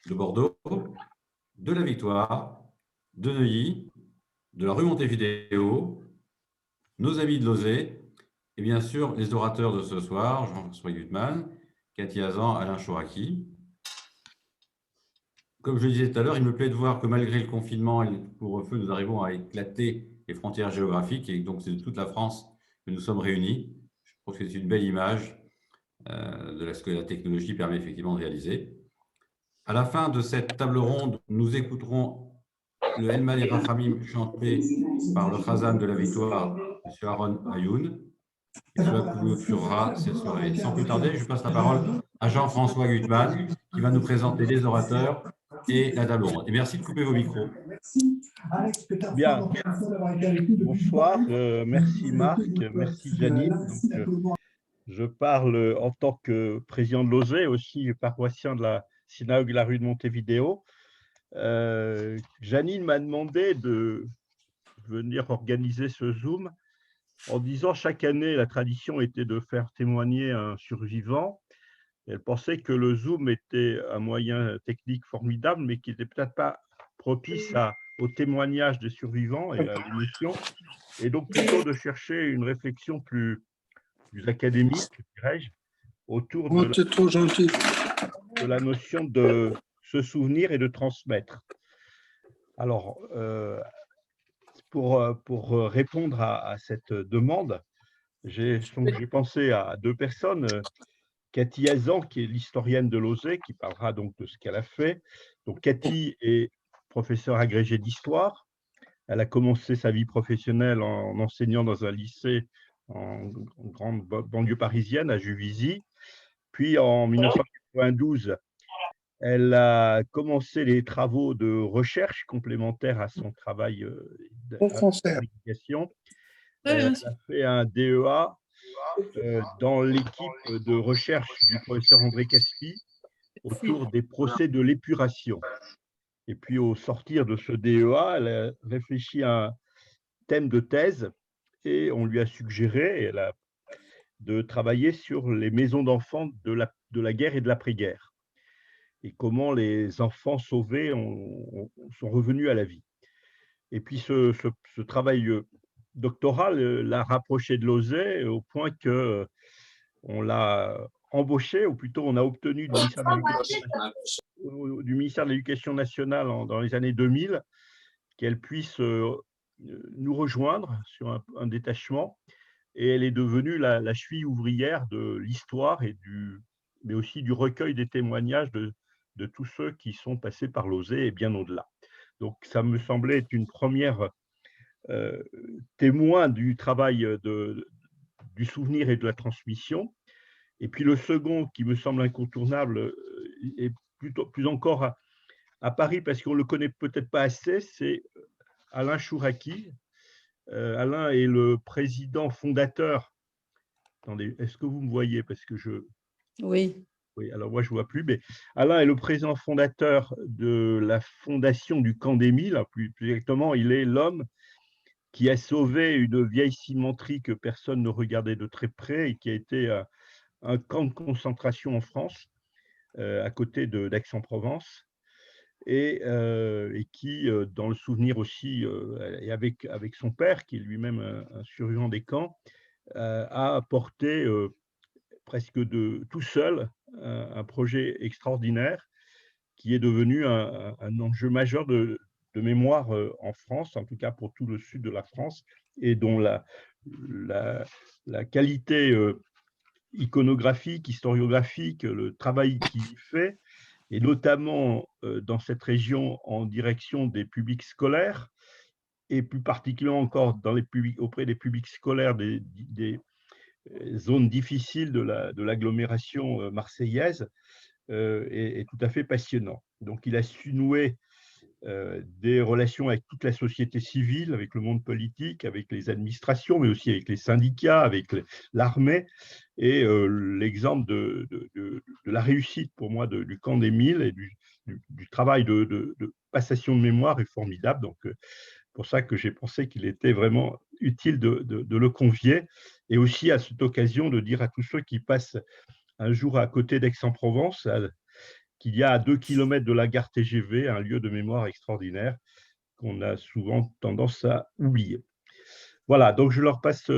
de Bordeaux, de la Victoire, de Neuilly, de la rue Montevideo, nos amis de Lauzet, et bien sûr les orateurs de ce soir, Jean-François Gutmann, Cathy Hazan, Alain Chouraki. Comme je le disais tout à l'heure, il me plaît de voir que malgré le confinement et le couvre-feu, nous arrivons à éclater les frontières géographiques et donc c'est de toute la France que nous sommes réunis. Je trouve que c'est une belle image de ce que la technologie permet effectivement de réaliser. À la fin de cette table ronde, nous écouterons le El Malé Rachamim chanté par le Chazan de la Victoire, M. Aaron Ayoun. Et cela clôturera cette soirée. Sans plus tarder, je passe la parole à Jean-François Gutmann qui va nous présenter les orateurs et la table ronde. Et merci de couper vos micros. Bien. Bonsoir, merci Marc, merci Janine. Donc, je parle en tant que président de Lauzet, aussi paroissien de la synagogue de la rue de Montevideo. Janine m'a demandé de venir organiser ce Zoom en disant chaque année, la tradition était de faire témoigner un survivant. Elle pensait que le Zoom était un moyen technique formidable, mais qui n'était peut-être pas propice au témoignage des survivants et à l'émotion, et donc plutôt de chercher une réflexion plus académique, dirais-je, autour de la notion de se souvenir et de transmettre. Alors, pour répondre à cette demande, j'ai pensé à deux personnes. Cathy Hazan, qui est l'historienne de Lauzet, qui parlera donc de ce qu'elle a fait. Donc, Cathy est professeure agrégée d'histoire. Elle a commencé sa vie professionnelle en enseignant dans un lycée en grande banlieue parisienne, à Juvisy. Puis, en 1992, elle a commencé les travaux de recherche complémentaires à son travail d'éducation. Elle a fait un DEA dans l'équipe de recherche du professeur André Caspi autour des procès de l'épuration. Et puis, au sortir de ce DEA, elle a réfléchi à un thème de thèse et on lui a suggéré de travailler sur les maisons d'enfants de la guerre et de l'après-guerre et comment les enfants sauvés sont revenus à la vie. Et puis, ce travail doctoral l'a rapproché de Lauzet au point que on l'a embauché, ou plutôt on a obtenu du ministère de l'Éducation nationale dans les années 2000 qu'elle puisse nous rejoindre sur un détachement, et elle est devenue la cheville ouvrière de l'histoire mais aussi du recueil des témoignages de tous ceux qui sont passés par Lauzet et bien au-delà. Donc ça me semblait être une première témoin du travail du souvenir et de la transmission. Et puis le second qui me semble incontournable, et plus encore à Paris, parce qu'on ne le connaît peut-être pas assez, c'est Alain Chouraki. Alain est le président fondateur. Attendez, est-ce que vous me voyez? Parce que Oui. Oui, alors moi je ne vois plus, mais Alain est le président fondateur de la fondation du Camp d'Émile. Plus exactement, il est l'homme qui a sauvé une vieille cimenterie que personne ne regardait de très près et qui a été un camp de concentration en France, à côté d'Aix-en-Provence, et qui, dans le souvenir aussi, et avec son père, qui est lui-même un survivant des camps, a porté presque tout seul un projet extraordinaire qui est devenu un enjeu majeur de mémoire en France, en tout cas pour tout le sud de la France, et dont la qualité iconographique, historiographique, le travail qu'il fait, et notamment dans cette région en direction des publics scolaires, et plus particulièrement encore auprès des publics scolaires des zones difficiles de l'agglomération marseillaise, est tout à fait passionnant. Donc, il a su nouer des relations avec toute la société civile, avec le monde politique, avec les administrations, mais aussi avec les syndicats, avec l'armée. Et l'exemple de la réussite pour moi du Camp d'Émile et du travail de passation de mémoire est formidable. Donc, pour ça que j'ai pensé qu'il était vraiment utile de le convier, et aussi à cette occasion de dire à tous ceux qui passent un jour à côté d'Aix-en-Provence, qu'il y a à 2 kilomètres de la gare TGV, un lieu de mémoire extraordinaire qu'on a souvent tendance à oublier. Voilà, donc je leur passe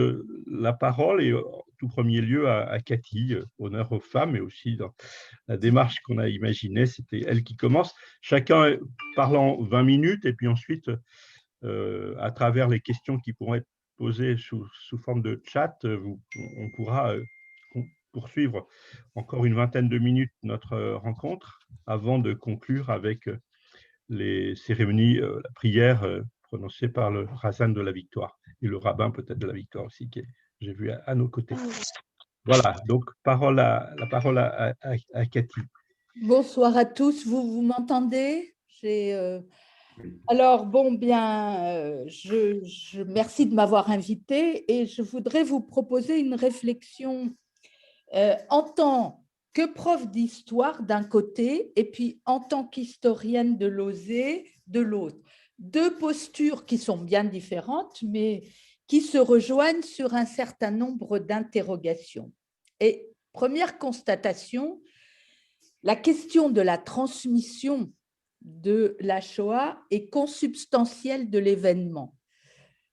la parole et en tout premier lieu à Cathy, honneur aux femmes, et aussi dans la démarche qu'on a imaginée, c'était elle qui commence. Chacun parlant 20 minutes et puis ensuite, à travers les questions qui pourront être posées sous forme de chat, on pourra poursuivre encore une vingtaine de minutes notre rencontre avant de conclure avec les cérémonies, la prière prononcée par le Razan de la Victoire et le rabbin peut-être de la Victoire aussi, que j'ai vu à nos côtés. Voilà, donc la parole à Cathy. Bonsoir à tous, vous m'entendez? Alors, bon, bien, merci de m'avoir invité et je voudrais vous proposer une réflexion en tant que prof d'histoire d'un côté et puis en tant qu'historienne de l'OSE de l'autre. Deux postures qui sont bien différentes, mais qui se rejoignent sur un certain nombre d'interrogations. Et première constatation, la question de la transmission de la Shoah est consubstantielle de l'événement.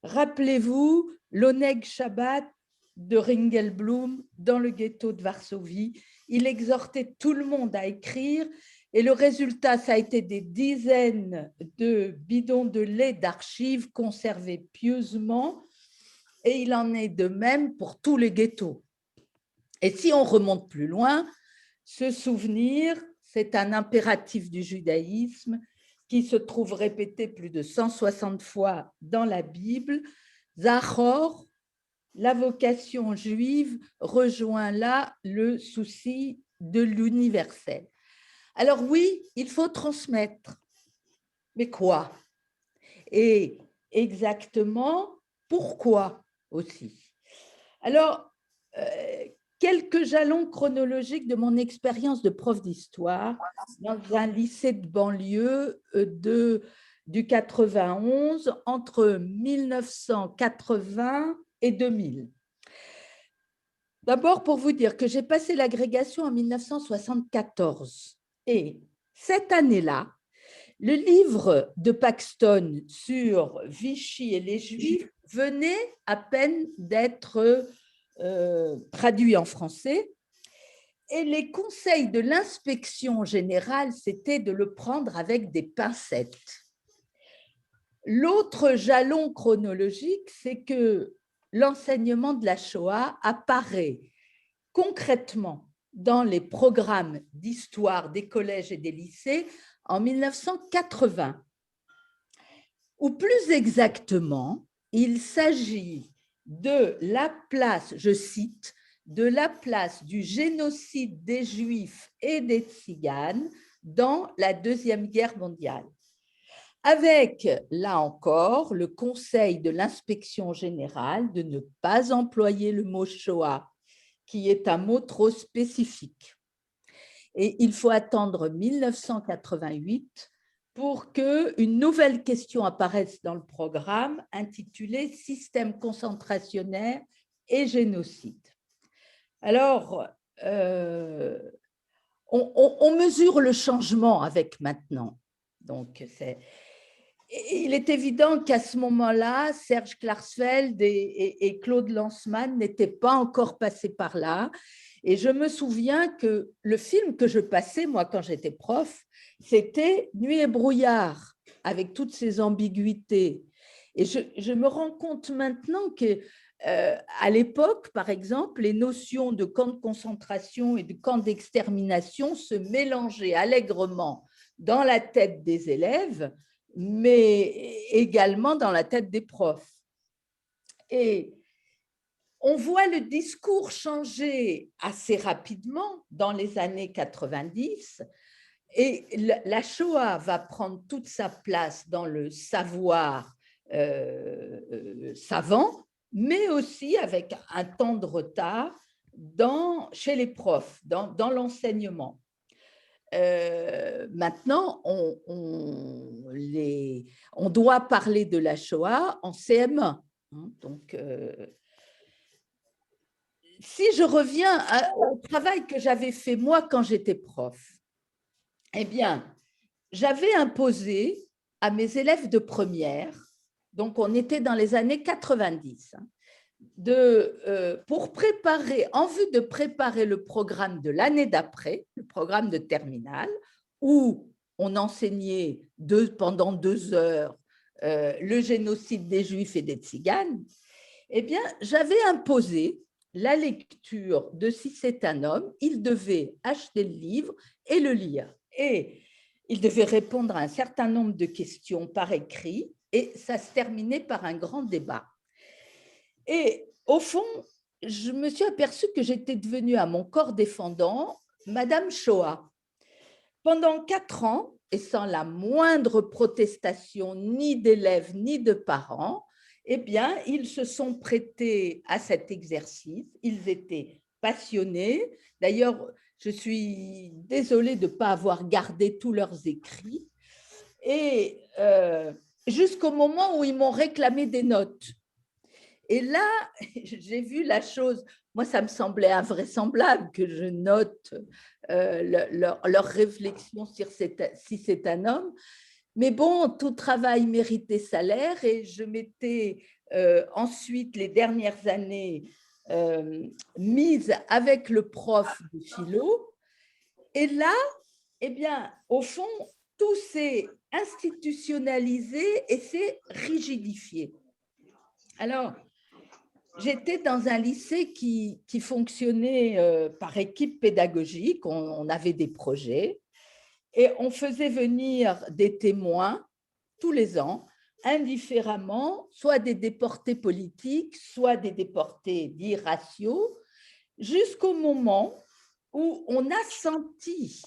Rappelez-vous l'Oneg Shabbat de Ringelblum dans le ghetto de Varsovie. Il exhortait tout le monde à écrire et le résultat, ça a été des dizaines de bidons de lait d'archives conservés pieusement et il en est de même pour tous les ghettos. Et si on remonte plus loin, ce souvenir, c'est un impératif du judaïsme qui se trouve répété plus de 160 fois dans la Bible. Zachor, la vocation juive, rejoint là le souci de l'universel. Alors oui, il faut transmettre. Mais quoi? Et exactement pourquoi aussi? Alors, quelques jalons chronologiques de mon expérience de prof d'histoire dans un lycée de banlieue du 91 entre 1980 et 2000. D'abord, pour vous dire que j'ai passé l'agrégation en 1974 et cette année-là, le livre de Paxton sur Vichy et les Juifs venait à peine d'être traduit en français. Et les conseils de l'inspection générale, c'était de le prendre avec des pincettes. L'autre jalon chronologique, c'est que l'enseignement de la Shoah apparaît concrètement dans les programmes d'histoire des collèges et des lycées en 1980. Ou plus exactement, il s'agit de la place, je cite, de la place du génocide des Juifs et des Tziganes dans la Deuxième Guerre mondiale. Avec, là encore, le conseil de l'inspection générale de ne pas employer le mot Shoah, qui est un mot trop spécifique. Et il faut attendre 1988 pour qu'une nouvelle question apparaisse dans le programme intitulée « Système concentrationnaire et génocide ». Alors, on mesure le changement avec maintenant. Donc, il est évident qu'à ce moment-là, Serge Klarsfeld et Claude Lanzmann n'étaient pas encore passés par là. Et je me souviens que le film que je passais, moi, quand j'étais prof, c'était Nuit et brouillard, avec toutes ces ambiguïtés. Et je me rends compte maintenant que à l'époque, par exemple, les notions de camp de concentration et de camp d'extermination se mélangeaient allègrement dans la tête des élèves, mais également dans la tête des profs. Et on voit le discours changer assez rapidement dans les années 90 et la Shoah va prendre toute sa place dans le savoir savant, mais aussi avec un temps de retard chez les profs, dans l'enseignement. Maintenant, on doit parler de la Shoah en CM1. Donc, si je reviens au travail que j'avais fait moi quand j'étais prof, eh bien, j'avais imposé à mes élèves de première, donc on était dans les années 90, en vue de préparer le programme de l'année d'après, le programme de terminale, où on enseignait pendant 2 heures le génocide des Juifs et des Tziganes, eh bien, j'avais imposé la lecture de Si c'est un homme. Il devait acheter le livre et le lire. Et il devait répondre à un certain nombre de questions par écrit, et ça se terminait par un grand débat. Et au fond, je me suis aperçue que j'étais devenue à mon corps défendant Madame Shoah. Pendant 4 ans, et sans la moindre protestation ni d'élèves ni de parents, eh bien, ils se sont prêtés à cet exercice. Ils étaient passionnés. D'ailleurs, je suis désolée de ne pas avoir gardé tous leurs écrits. Et jusqu'au moment où ils m'ont réclamé des notes. Et là, j'ai vu la chose. Moi, ça me semblait invraisemblable que je note leur réflexion sur si c'est un homme. Mais bon, tout travail méritait salaire, et je m'étais ensuite, les dernières années, mise avec le prof de philo. Et là, eh bien, au fond, tout s'est institutionnalisé et s'est rigidifié. Alors, j'étais dans un lycée qui fonctionnait par équipe pédagogique. On avait des projets et on faisait venir des témoins tous les ans, indifféremment, soit des déportés politiques, soit des déportés dits raciaux, jusqu'au moment où on a senti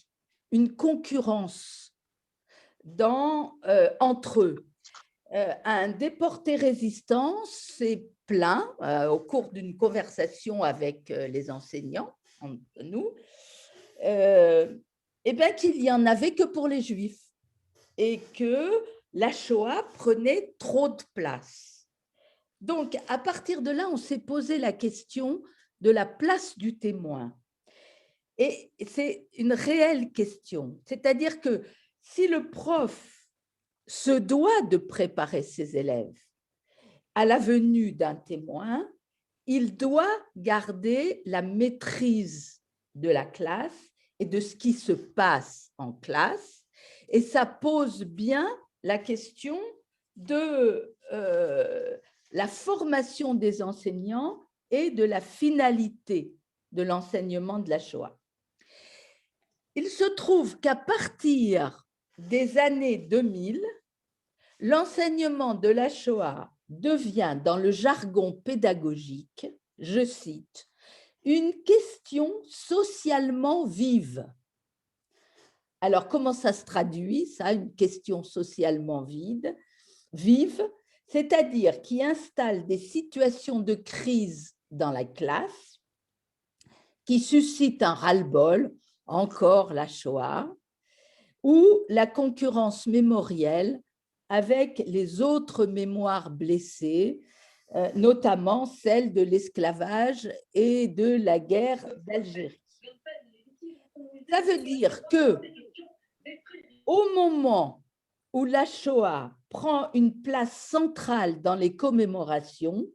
une concurrence entre eux. Un déporté résistant s'est plaint au cours d'une conversation avec les enseignants, entre nous, qu'il n'y en avait que pour les Juifs et que la Shoah prenait trop de place. Donc, à partir de là, on s'est posé la question de la place du témoin. Et c'est une réelle question. C'est-à-dire que si le prof se doit de préparer ses élèves à la venue d'un témoin, il doit garder la maîtrise de la classe et de ce qui se passe en classe. Et ça pose bien la question de la formation des enseignants et de la finalité de l'enseignement de la Shoah. Il se trouve qu'à partir des années 2000, l'enseignement de la Shoah devient, dans le jargon pédagogique, je cite, une question socialement vive. Alors, comment ça se traduit, ça, une question socialement vive, c'est-à-dire qui installe des situations de crise dans la classe, qui suscitent un ras-le-bol, encore la Shoah, ou la concurrence mémorielle avec les autres mémoires blessées, notamment celle de l'esclavage et de la guerre d'Algérie. Ça veut dire que, au moment où la Shoah prend une place centrale dans les commémorations,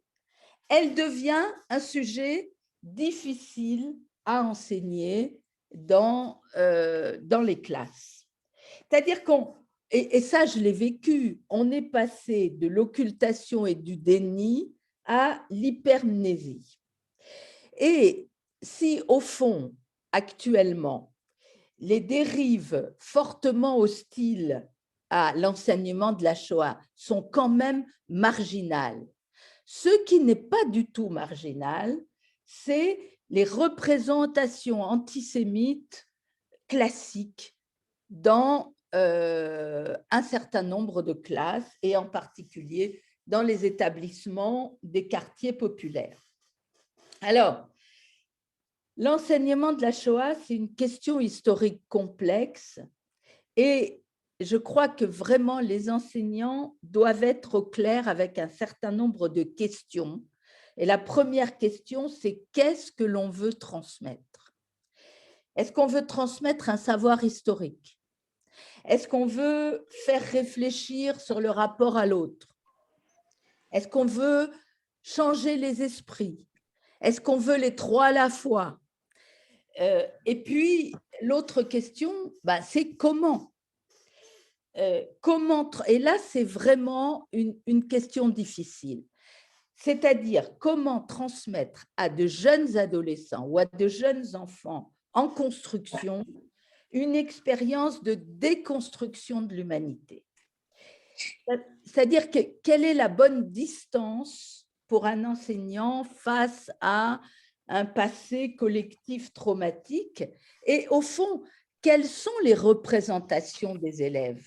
elle devient un sujet difficile à enseigner dans les classes. C'est-à-dire et ça je l'ai vécu, on est passé de l'occultation et du déni à l'hypermnésie. Et si au fond, actuellement, les dérives fortement hostiles à l'enseignement de la Shoah sont quand même marginales, ce qui n'est pas du tout marginal, c'est les représentations antisémites classiques dans un certain nombre de classes et en particulier dans les établissements des quartiers populaires. Alors, l'enseignement de la Shoah, c'est une question historique complexe et je crois que vraiment les enseignants doivent être au clair avec un certain nombre de questions. Et la première question, c'est qu'est-ce que l'on veut transmettre? Est-ce qu'on veut transmettre un savoir historique? Est-ce qu'on veut faire réfléchir sur le rapport à l'autre? Est-ce qu'on veut changer les esprits? Est-ce qu'on veut les trois à la fois? Et puis, l'autre question, c'est comment? Et là, c'est vraiment une question difficile. C'est-à-dire, comment transmettre à de jeunes adolescents ou à de jeunes enfants en construction une expérience de déconstruction de l'humanité. C'est-à-dire, quelle est la bonne distance pour un enseignant face à un passé collectif traumatique? Et au fond, quelles sont les représentations des élèves?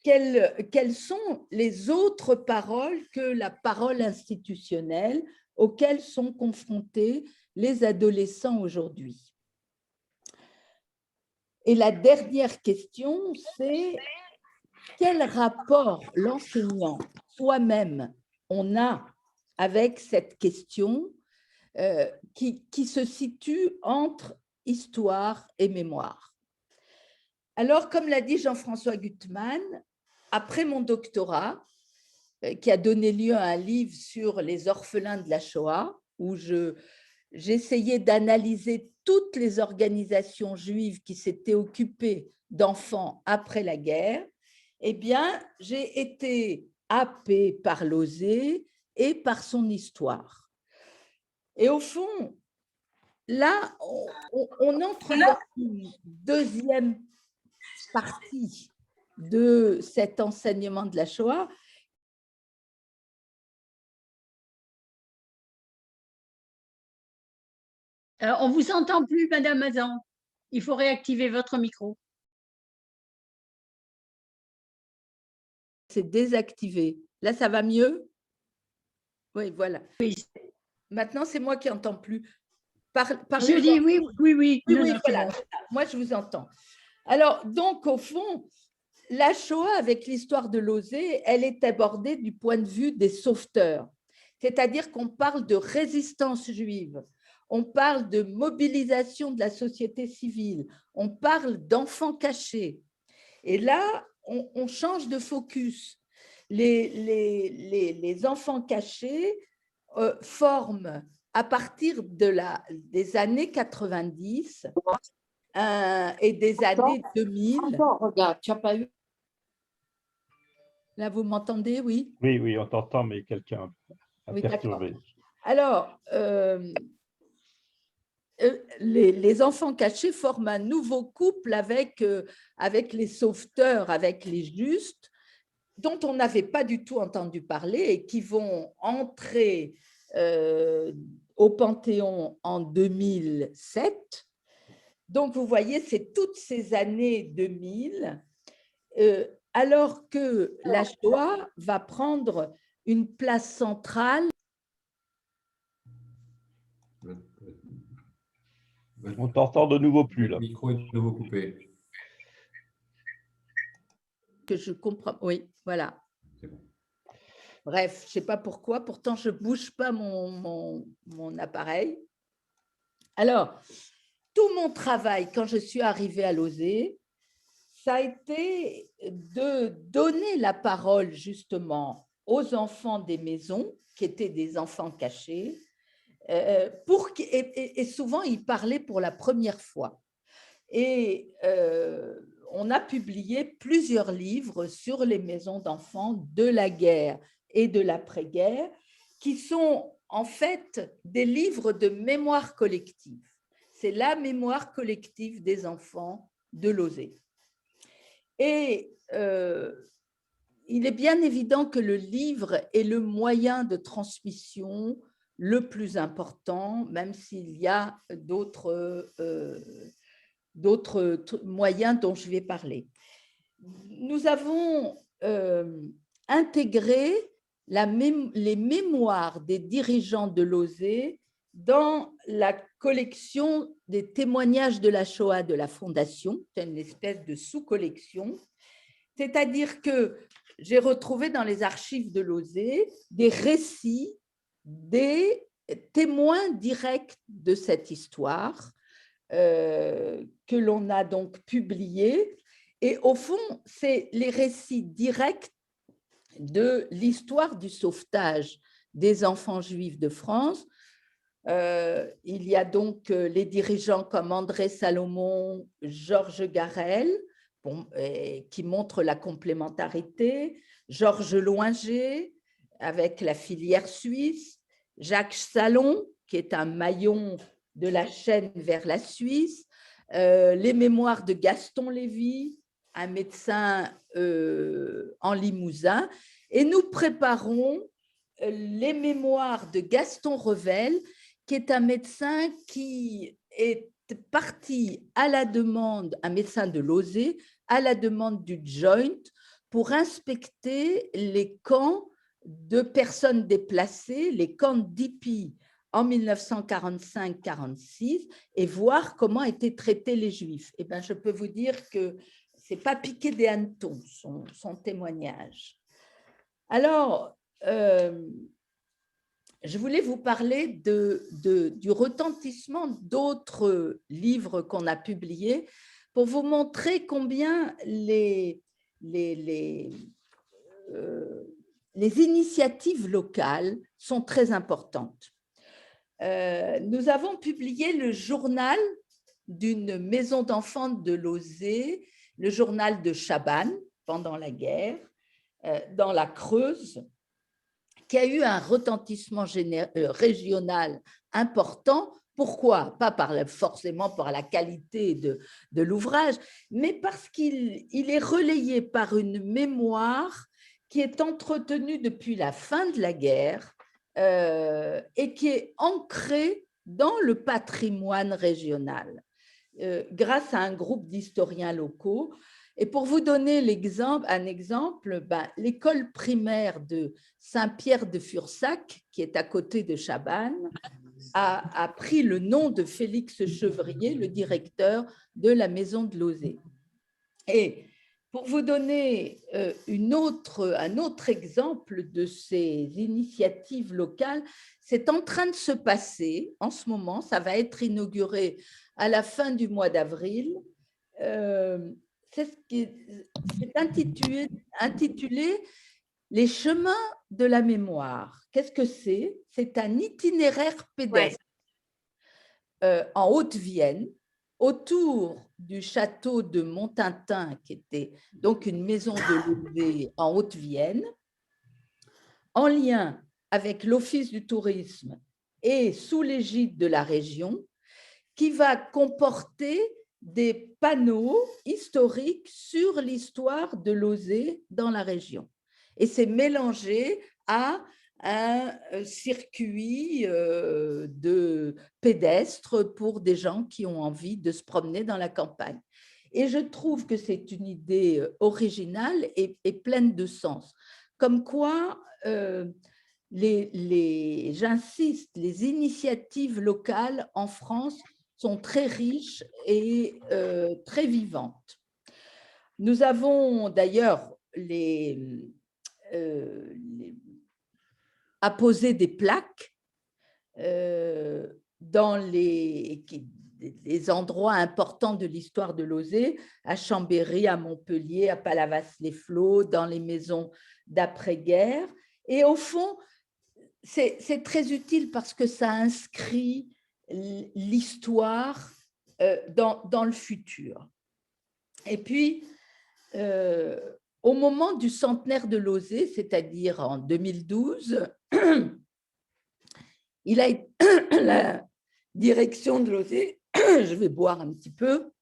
Quelles sont les autres paroles que la parole institutionnelle auxquelles sont confrontés les adolescents aujourd'hui? Et la dernière question, c'est quel rapport l'enseignant soi-même on a avec cette question qui se situe entre histoire et mémoire. Alors, comme l'a dit Jean-François Gutmann, après mon doctorat, qui a donné lieu à un livre sur les orphelins de la Shoah, où j'essayais d'analyser toutes les organisations juives qui s'étaient occupées d'enfants après la guerre, eh bien, j'ai été happée par Losé et par son histoire. Et au fond, là, on entre dans une deuxième partie de cet enseignement de la Shoah. On ne vous entend plus, Madame Mazan. Il faut réactiver votre micro. C'est désactivé. Là, ça va mieux? Oui, voilà. Oui. Maintenant, c'est moi qui n'entends plus. Je dis oui, oui, oui. Oui, non, oui, non, voilà. bon. Moi, je vous entends. Alors, donc, au fond, la Shoah, avec l'histoire de Losé, elle est abordée du point de vue des sauveteurs. C'est-à-dire qu'on parle de résistance juive, on parle de mobilisation de la société civile, on parle d'enfants cachés. Et là, on change de focus. Les enfants cachés forment, à partir des années 90 et des années 2000. Attends, regarde, tu n'as pas eu. Là, vous m'entendez, oui? Oui, oui, on t'entend, mais quelqu'un a Oui, perturbé. Alors, les enfants cachés forment un nouveau couple avec les sauveteurs, avec les justes, dont on n'avait pas du tout entendu parler et qui vont entrer au Panthéon en 2007. Donc, vous voyez, c'est toutes ces années 2000, alors que la Shoah va prendre une place centrale. On t'entend de nouveau plus, là. Le micro est de nouveau coupé. Que je comprends, oui, voilà. C'est bon. Bref, je ne sais pas pourquoi, pourtant je ne bouge pas mon appareil. Alors, tout mon travail, quand je suis arrivée à Losé, ça a été de donner la parole justement aux enfants des maisons, qui étaient des enfants cachés, et souvent ils parlaient pour la première fois. Et on a publié plusieurs livres sur les maisons d'enfants de la guerre et de l'après-guerre, qui sont en fait des livres de mémoire collective. C'est la mémoire collective des enfants de Losé. Et il est bien évident que le livre est le moyen de transmission le plus important, même s'il y a d'autres moyens dont je vais parler. Nous avons intégré les mémoires des dirigeants de Losé dans la collection des témoignages de la Shoah de la Fondation. C'est une espèce de sous-collection. C'est-à-dire que j'ai retrouvé dans les archives de Losé des récits des témoins directs de cette histoire que l'on a donc publié Et au fond, c'est les récits directs de l'histoire du sauvetage des enfants juifs de France. Il y a donc les dirigeants comme André Salomon, Georges Garel, qui montrent la complémentarité, Georges Loinger, avec la filière suisse, Jacques Salon, qui est un maillon de la chaîne vers la Suisse, les mémoires de Gaston Lévy, un médecin en Limousin, et nous préparons les mémoires de Gaston Revel, qui est un médecin qui est parti à la demande, un médecin de Lausée, à la demande du Joint, pour inspecter les camps de personnes déplacées, les camps d'Ipi en 1945-46, et voir comment étaient traités les Juifs. Eh bien, je peux vous dire que ce n'est pas piqué des hannetons, son témoignage. Alors, je voulais vous parler du retentissement d'autres livres qu'on a publiés pour vous montrer combien les initiatives locales sont très importantes. Nous avons publié le journal d'une maison d'enfants de Lausée, le journal de Chabannes pendant la guerre, dans la Creuse, qui a eu un retentissement régional important. Pourquoi? Pas forcément par la qualité de l'ouvrage, mais parce qu'il est relayé par une mémoire qui est entretenue depuis la fin de la guerre et qui est ancrée dans le patrimoine régional grâce à un groupe d'historiens locaux. Et pour vous donner un exemple, l'école primaire de Saint-Pierre-de-Fursac, qui est à côté de Chabannes, a pris le nom de Félix Chevrier, le directeur de la maison de Lausée. Et pour vous donner un autre exemple de ces initiatives locales, c'est en train de se passer en ce moment, ça va être inauguré à la fin du mois d'avril. C'est intitulé « Les chemins de la mémoire ». Qu'est-ce que c'est? C'est un itinéraire pédestre en Haute-Vienne, autour du château de Montintin, qui était donc une maison de levée en Haute-Vienne, en lien avec l'Office du tourisme et sous l'égide de la région, qui va comporter des panneaux historiques sur l'histoire de Lausée dans la région. Et c'est mélangé à un circuit de pédestres pour des gens qui ont envie de se promener dans la campagne. Et je trouve que c'est une idée originale et pleine de sens. Comme quoi, j'insiste, les initiatives locales en France sont très riches et très vivantes. Nous avons d'ailleurs apposé des plaques dans les endroits importants de l'histoire de Lausée, à Chambéry, à Montpellier, à Palavas-les-Flots, dans les maisons d'après-guerre. Et au fond, c'est très utile parce que ça inscrit l'histoire dans le futur. Et puis, au moment du centenaire de Lausée, c'est-à-dire en 2012, il a été la direction de Lausée, je vais boire un petit peu,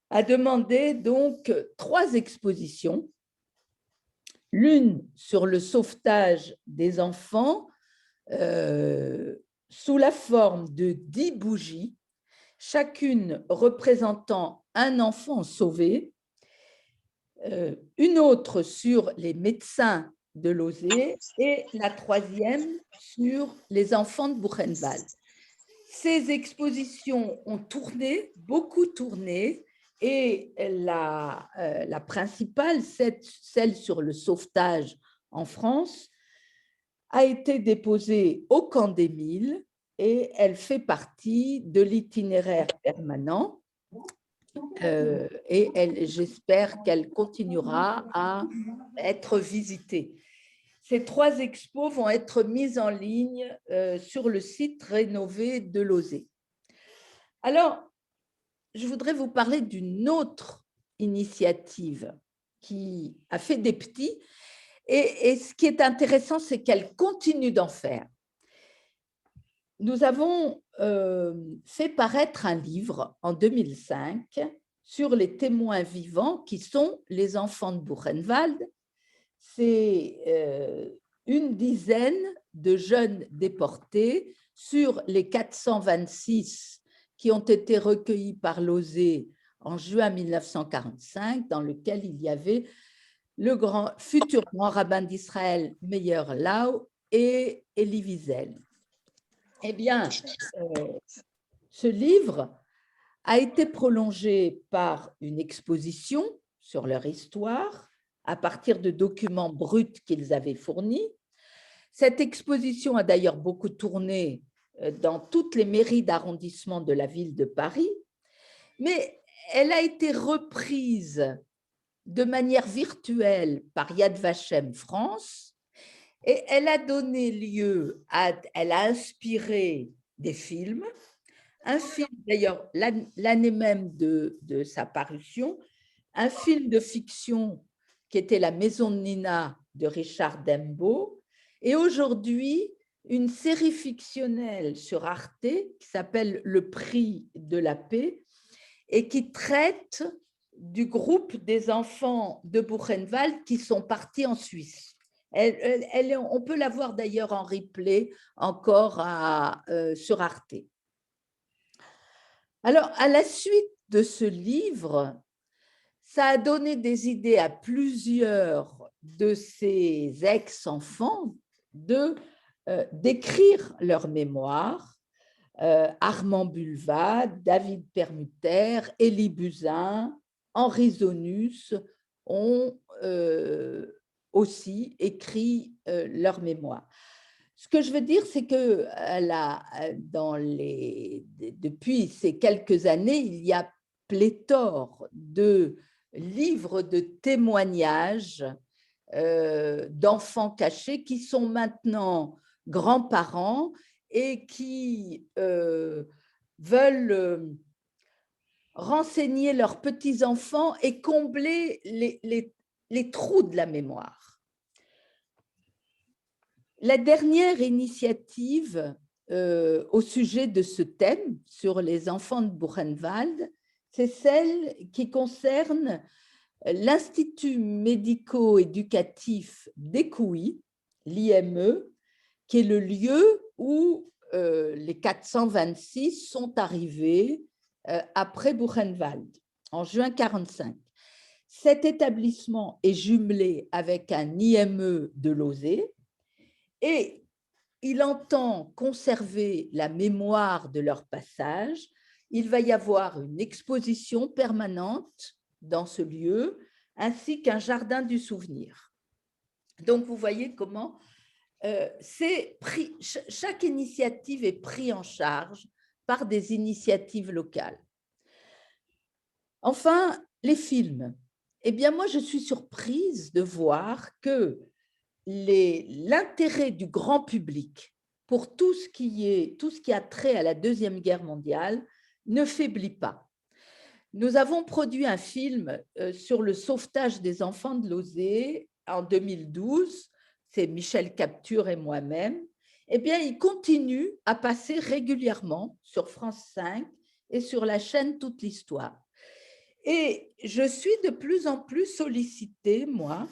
a demandé donc 3 expositions, l'une sur le sauvetage des enfants sous la forme de 10 bougies, chacune représentant un enfant sauvé, une autre sur les médecins de Lausée et la 3e sur les enfants de Buchenwald. Ces expositions ont tourné, beaucoup tourné, et la principale, celle sur le sauvetage en France, a été déposée au Camp des Milles et elle fait partie de l'itinéraire permanent. Et j'espère qu'elle continuera à être visitée. Ces 3 expos vont être mises en ligne sur le site rénové de Lausée. Alors, je voudrais vous parler d'une autre initiative qui a fait des petits. Et ce qui est intéressant, c'est qu'elle continue d'en faire. Nous avons fait paraître un livre en 2005 sur les témoins vivants qui sont les enfants de Buchenwald. C'est une dizaine de jeunes déportés sur les 426 qui ont été recueillis par Lausée en juin 1945, dans lequel il y avait le futur grand rabbin d'Israël, Meyer Lau, et Elie Wiesel. Eh bien, ce livre a été prolongé par une exposition sur leur histoire à partir de documents bruts qu'ils avaient fournis. Cette exposition a d'ailleurs beaucoup tourné dans toutes les mairies d'arrondissement de la ville de Paris, mais elle a été reprise de manière virtuelle par Yad Vashem France, et elle a donné lieu elle a inspiré des films, un film d'ailleurs l'année même de sa parution, un film de fiction qui était La Maison de Nina de Richard Dembo, et aujourd'hui une série fictionnelle sur Arte qui s'appelle Le Prix de la paix et qui traite du groupe des enfants de Buchenwald qui sont partis en Suisse. On peut la voir d'ailleurs en replay encore sur Arte. Alors, à la suite de ce livre, ça a donné des idées à plusieurs de ces ex-enfants d'écrire leur mémoire. Armand Bulva, David Permuter, Élie Buzyn, Henri Zonus ont aussi écrit leur mémoire. Ce que je veux dire, c'est que depuis ces quelques années, il y a pléthore de livres de témoignages d'enfants cachés qui sont maintenant grands-parents et qui veulent renseigner leurs petits-enfants et combler les trous de la mémoire. La dernière initiative au sujet de ce thème sur les enfants de Buchenwald, c'est celle qui concerne l'Institut médico-éducatif d'Écouy, l'IME, qui est le lieu où les 426 sont arrivés après Buchenwald, en juin 1945. Cet établissement est jumelé avec un IME de Lausée et il entend conserver la mémoire de leur passage. Il va y avoir une exposition permanente dans ce lieu, ainsi qu'un jardin du souvenir. Donc, vous voyez comment chaque initiative est prise en charge par des initiatives locales. Enfin, les films. Eh bien, moi, je suis surprise de voir que l'intérêt du grand public pour tout ce qui a trait à la Deuxième Guerre mondiale ne faiblit pas. Nous avons produit un film sur le sauvetage des enfants de Lausée en 2012, c'est Michel Capture et moi-même. Eh bien, il continue à passer régulièrement sur France 5 et sur la chaîne Toute l'Histoire. Et je suis de plus en plus sollicitée, moi,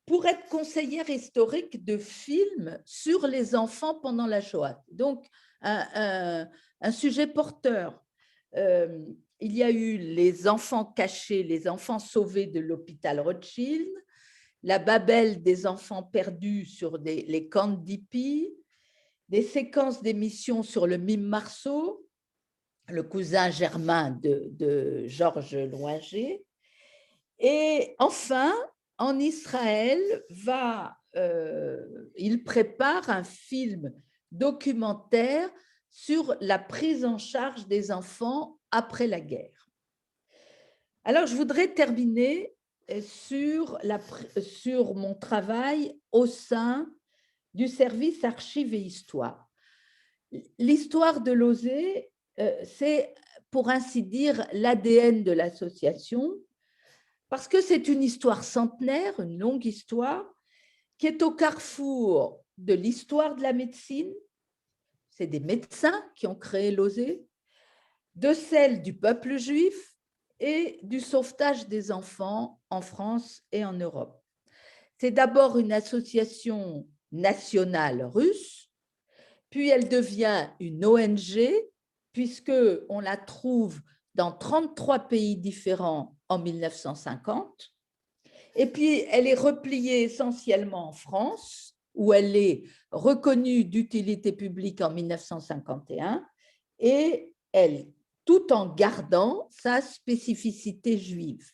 pour être conseillère historique de films sur les enfants pendant la Shoah. Donc, un sujet porteur. Il y a eu les enfants cachés, les enfants sauvés de l'hôpital Rothschild, la Babel des enfants perdus sur les camps d'Ipi, des séquences d'émissions sur le mime Marceau, le cousin germain de Georges Loinger. Et enfin, en Israël, il prépare un film documentaire sur la prise en charge des enfants après la guerre. Alors, je voudrais terminer sur mon travail au sein du service Archives et Histoire. L'histoire de Lauzé, c'est, pour ainsi dire, l'ADN de l'association, parce que c'est une histoire centenaire, une longue histoire, qui est au carrefour de l'histoire de la médecine, c'est des médecins qui ont créé Lauzé, de celle du peuple juif et du sauvetage des enfants en France et en Europe. C'est d'abord une association nationale russe, puis elle devient une ONG, puisqu'on la trouve dans 33 pays différents en 1950. Et puis, elle est repliée essentiellement en France, où elle est reconnue d'utilité publique en 1951, et elle, tout en gardant sa spécificité juive.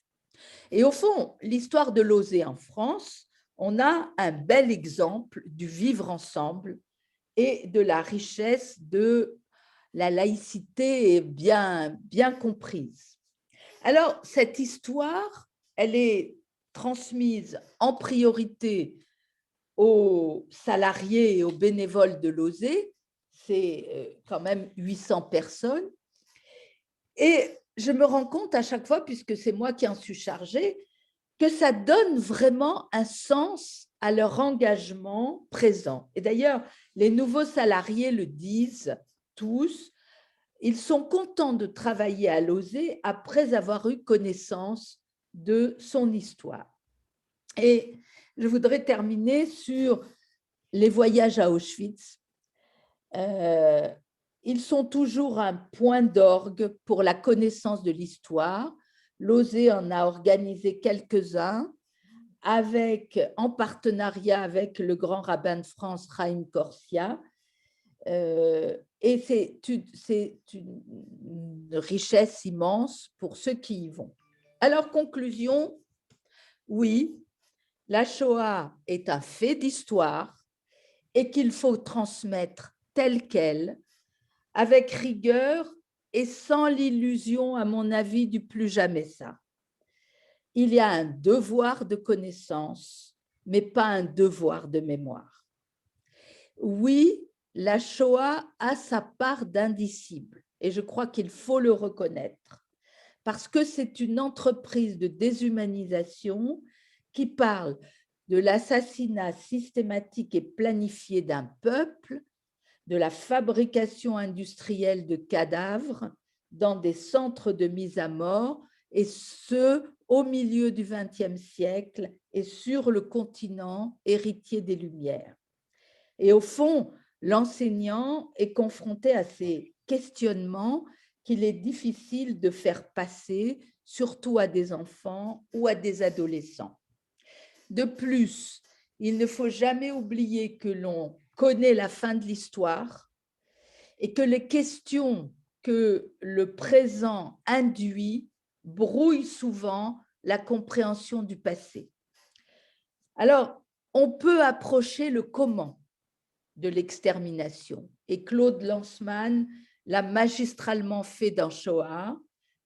Et au fond, l'histoire de Lauzé en France, on a un bel exemple du vivre ensemble et de la richesse de la laïcité bien comprise. Alors, cette histoire, elle est transmise en priorité aux salariés et aux bénévoles de Lauzé, c'est quand même 800 personnes. Et je me rends compte à chaque fois, puisque c'est moi qui en suis chargée, que ça donne vraiment un sens à leur engagement présent. Et d'ailleurs, les nouveaux salariés le disent tous, ils sont contents de travailler à Lauzé après avoir eu connaissance de son histoire. Et je voudrais terminer sur les voyages à Auschwitz. Ils sont toujours un point d'orgue pour la connaissance de l'histoire. Lauzé en a organisé quelques-uns en partenariat avec le grand rabbin de France, Chaim Corsia. Et c'est une richesse immense pour ceux qui y vont. Alors, conclusion, oui, la Shoah est un fait d'histoire et qu'il faut transmettre telle qu'elle, avec rigueur et sans l'illusion, à mon avis, du plus jamais ça. Il y a un devoir de connaissance, mais pas un devoir de mémoire. Oui, la Shoah a sa part d'indicible, et je crois qu'il faut le reconnaître, parce que c'est une entreprise de déshumanisation qui parle de l'assassinat systématique et planifié d'un peuple, de la fabrication industrielle de cadavres dans des centres de mise à mort, et ce, au milieu du XXe siècle et sur le continent héritier des Lumières. Et au fond, l'enseignant est confronté à ces questionnements qu'il est difficile de faire passer, surtout à des enfants ou à des adolescents. De plus, il ne faut jamais oublier que l'on connaît la fin de l'histoire et que les questions que le présent induit brouillent souvent la compréhension du passé. Alors, on peut approcher le comment de l'extermination, et Claude Lanzmann l'a magistralement fait dans Shoah,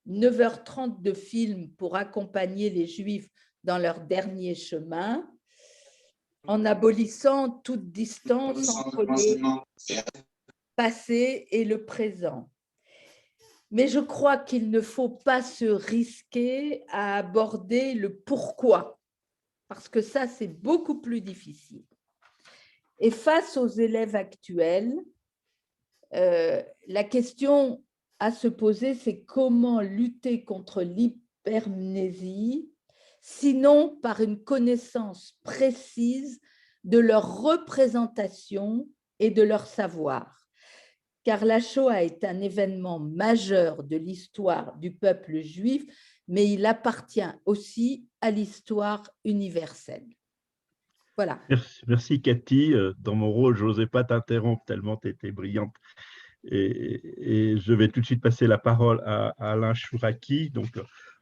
9h30 de film pour accompagner les Juifs dans leur dernier chemin, en abolissant toute distance entre le passé et le présent. Mais je crois qu'il ne faut pas se risquer à aborder le pourquoi, parce que ça, c'est beaucoup plus difficile. Et face aux élèves actuels, la question à se poser, c'est comment lutter contre l'hypermnésie, sinon par une connaissance précise de leur représentation et de leur savoir. Car la Shoah est un événement majeur de l'histoire du peuple juif, mais il appartient aussi à l'histoire universelle. Voilà. Merci Cathy. Dans mon rôle, je n'osais pas t'interrompre tellement tu étais brillante. Et je vais tout de suite passer la parole à Alain Chouraki. Donc,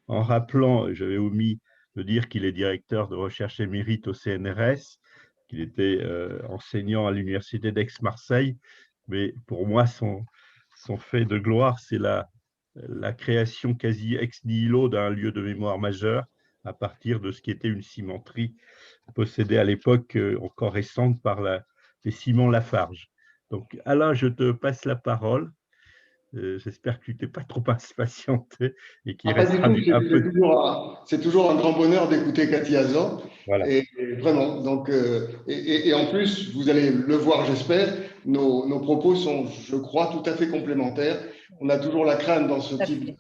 en rappelant, j'avais omis de dire qu'il est directeur de recherche émérite au CNRS, qu'il était enseignant à l'université d'Aix-Marseille. Mais pour moi, son fait de gloire, c'est la création quasi ex nihilo d'un lieu de mémoire majeur à partir de ce qui était une cimenterie possédée à l'époque, encore récente, par les ciments Lafarge. Donc, Alain, je te passe la parole. J'espère que tu t'es pas trop impatienté et qu'il Pas du restera tout, un peu. c'est toujours un grand bonheur d'écouter Cathy Hazan. Voilà. Et vraiment, donc, et en plus, vous allez le voir, j'espère, nos propos sont, je crois, tout à fait complémentaires. On a toujours la crainte dans ce type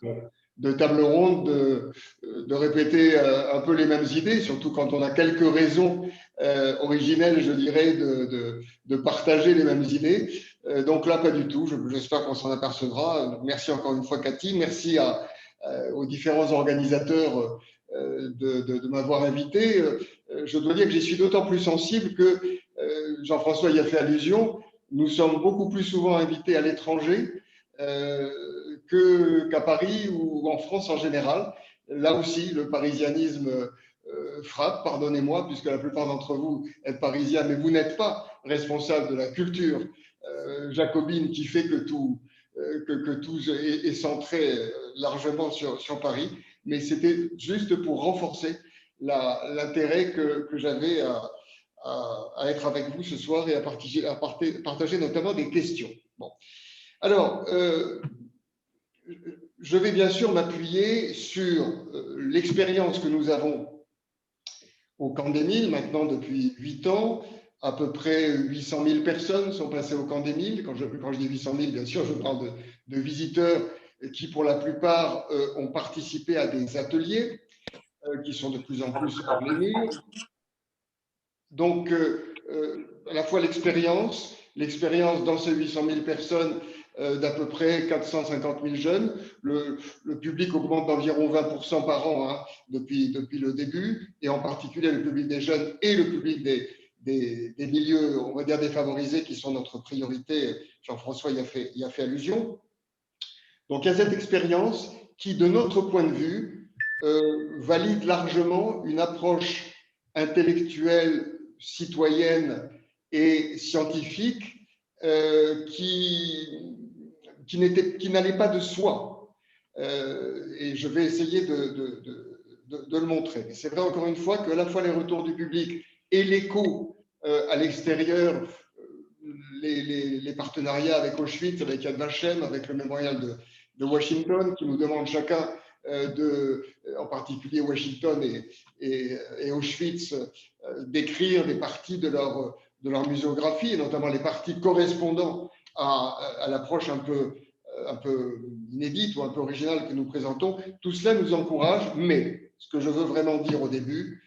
de table ronde de répéter un peu les mêmes idées, surtout quand on a quelques raisons originelles, je dirais, de partager les mêmes idées. Donc là, pas du tout. J'espère qu'on s'en apercevra. Merci encore une fois, Cathy. Merci aux différents organisateurs de m'avoir invité. Je dois dire que j'y suis d'autant plus sensible que Jean-François y a fait allusion. Nous sommes beaucoup plus souvent invités à l'étranger qu'à Paris ou en France en général. Là aussi, le parisianisme frappe, pardonnez-moi, puisque la plupart d'entre vous êtes parisiens, mais vous n'êtes pas responsable de la culture jacobine qui fait que tout est centré largement sur Paris. Mais c'était juste pour renforcer l'intérêt que j'avais à être avec vous ce soir et à partager notamment des questions. Bon. Alors, je vais bien sûr m'appuyer sur l'expérience que nous avons au Camp des Milles, maintenant depuis 8 ans. À peu près 800 000 personnes sont passées au Camp des Milles. Quand je dis 800 000, bien sûr, je parle de visiteurs qui, pour la plupart, ont participé à des ateliers qui sont de plus en plus hors les murs. Donc, à la fois l'expérience dans ces 800 000 personnes d'à peu près 450 000 jeunes. Le public augmente d'environ 20% par an hein, depuis le début, et en particulier le public des jeunes et le public des milieux, on va dire, défavorisés, qui sont notre priorité. Jean-François y a fait allusion. Donc, il y a cette expérience qui, de notre point de vue, valide largement une approche intellectuelle, citoyenne et scientifique qui n'allait pas de soi. Et je vais essayer de le montrer. C'est vrai, encore une fois, que à la fois les retours du public et l'écho à l'extérieur, les partenariats avec Auschwitz, avec Yad Vashem, avec le mémorial de Washington, qui nous demandent chacun en particulier Washington et Auschwitz, d'écrire des parties de leur muséographie, et notamment les parties correspondant à l'approche un peu inédite ou un peu originale que nous présentons. Tout cela nous encourage, mais ce que je veux vraiment dire au début,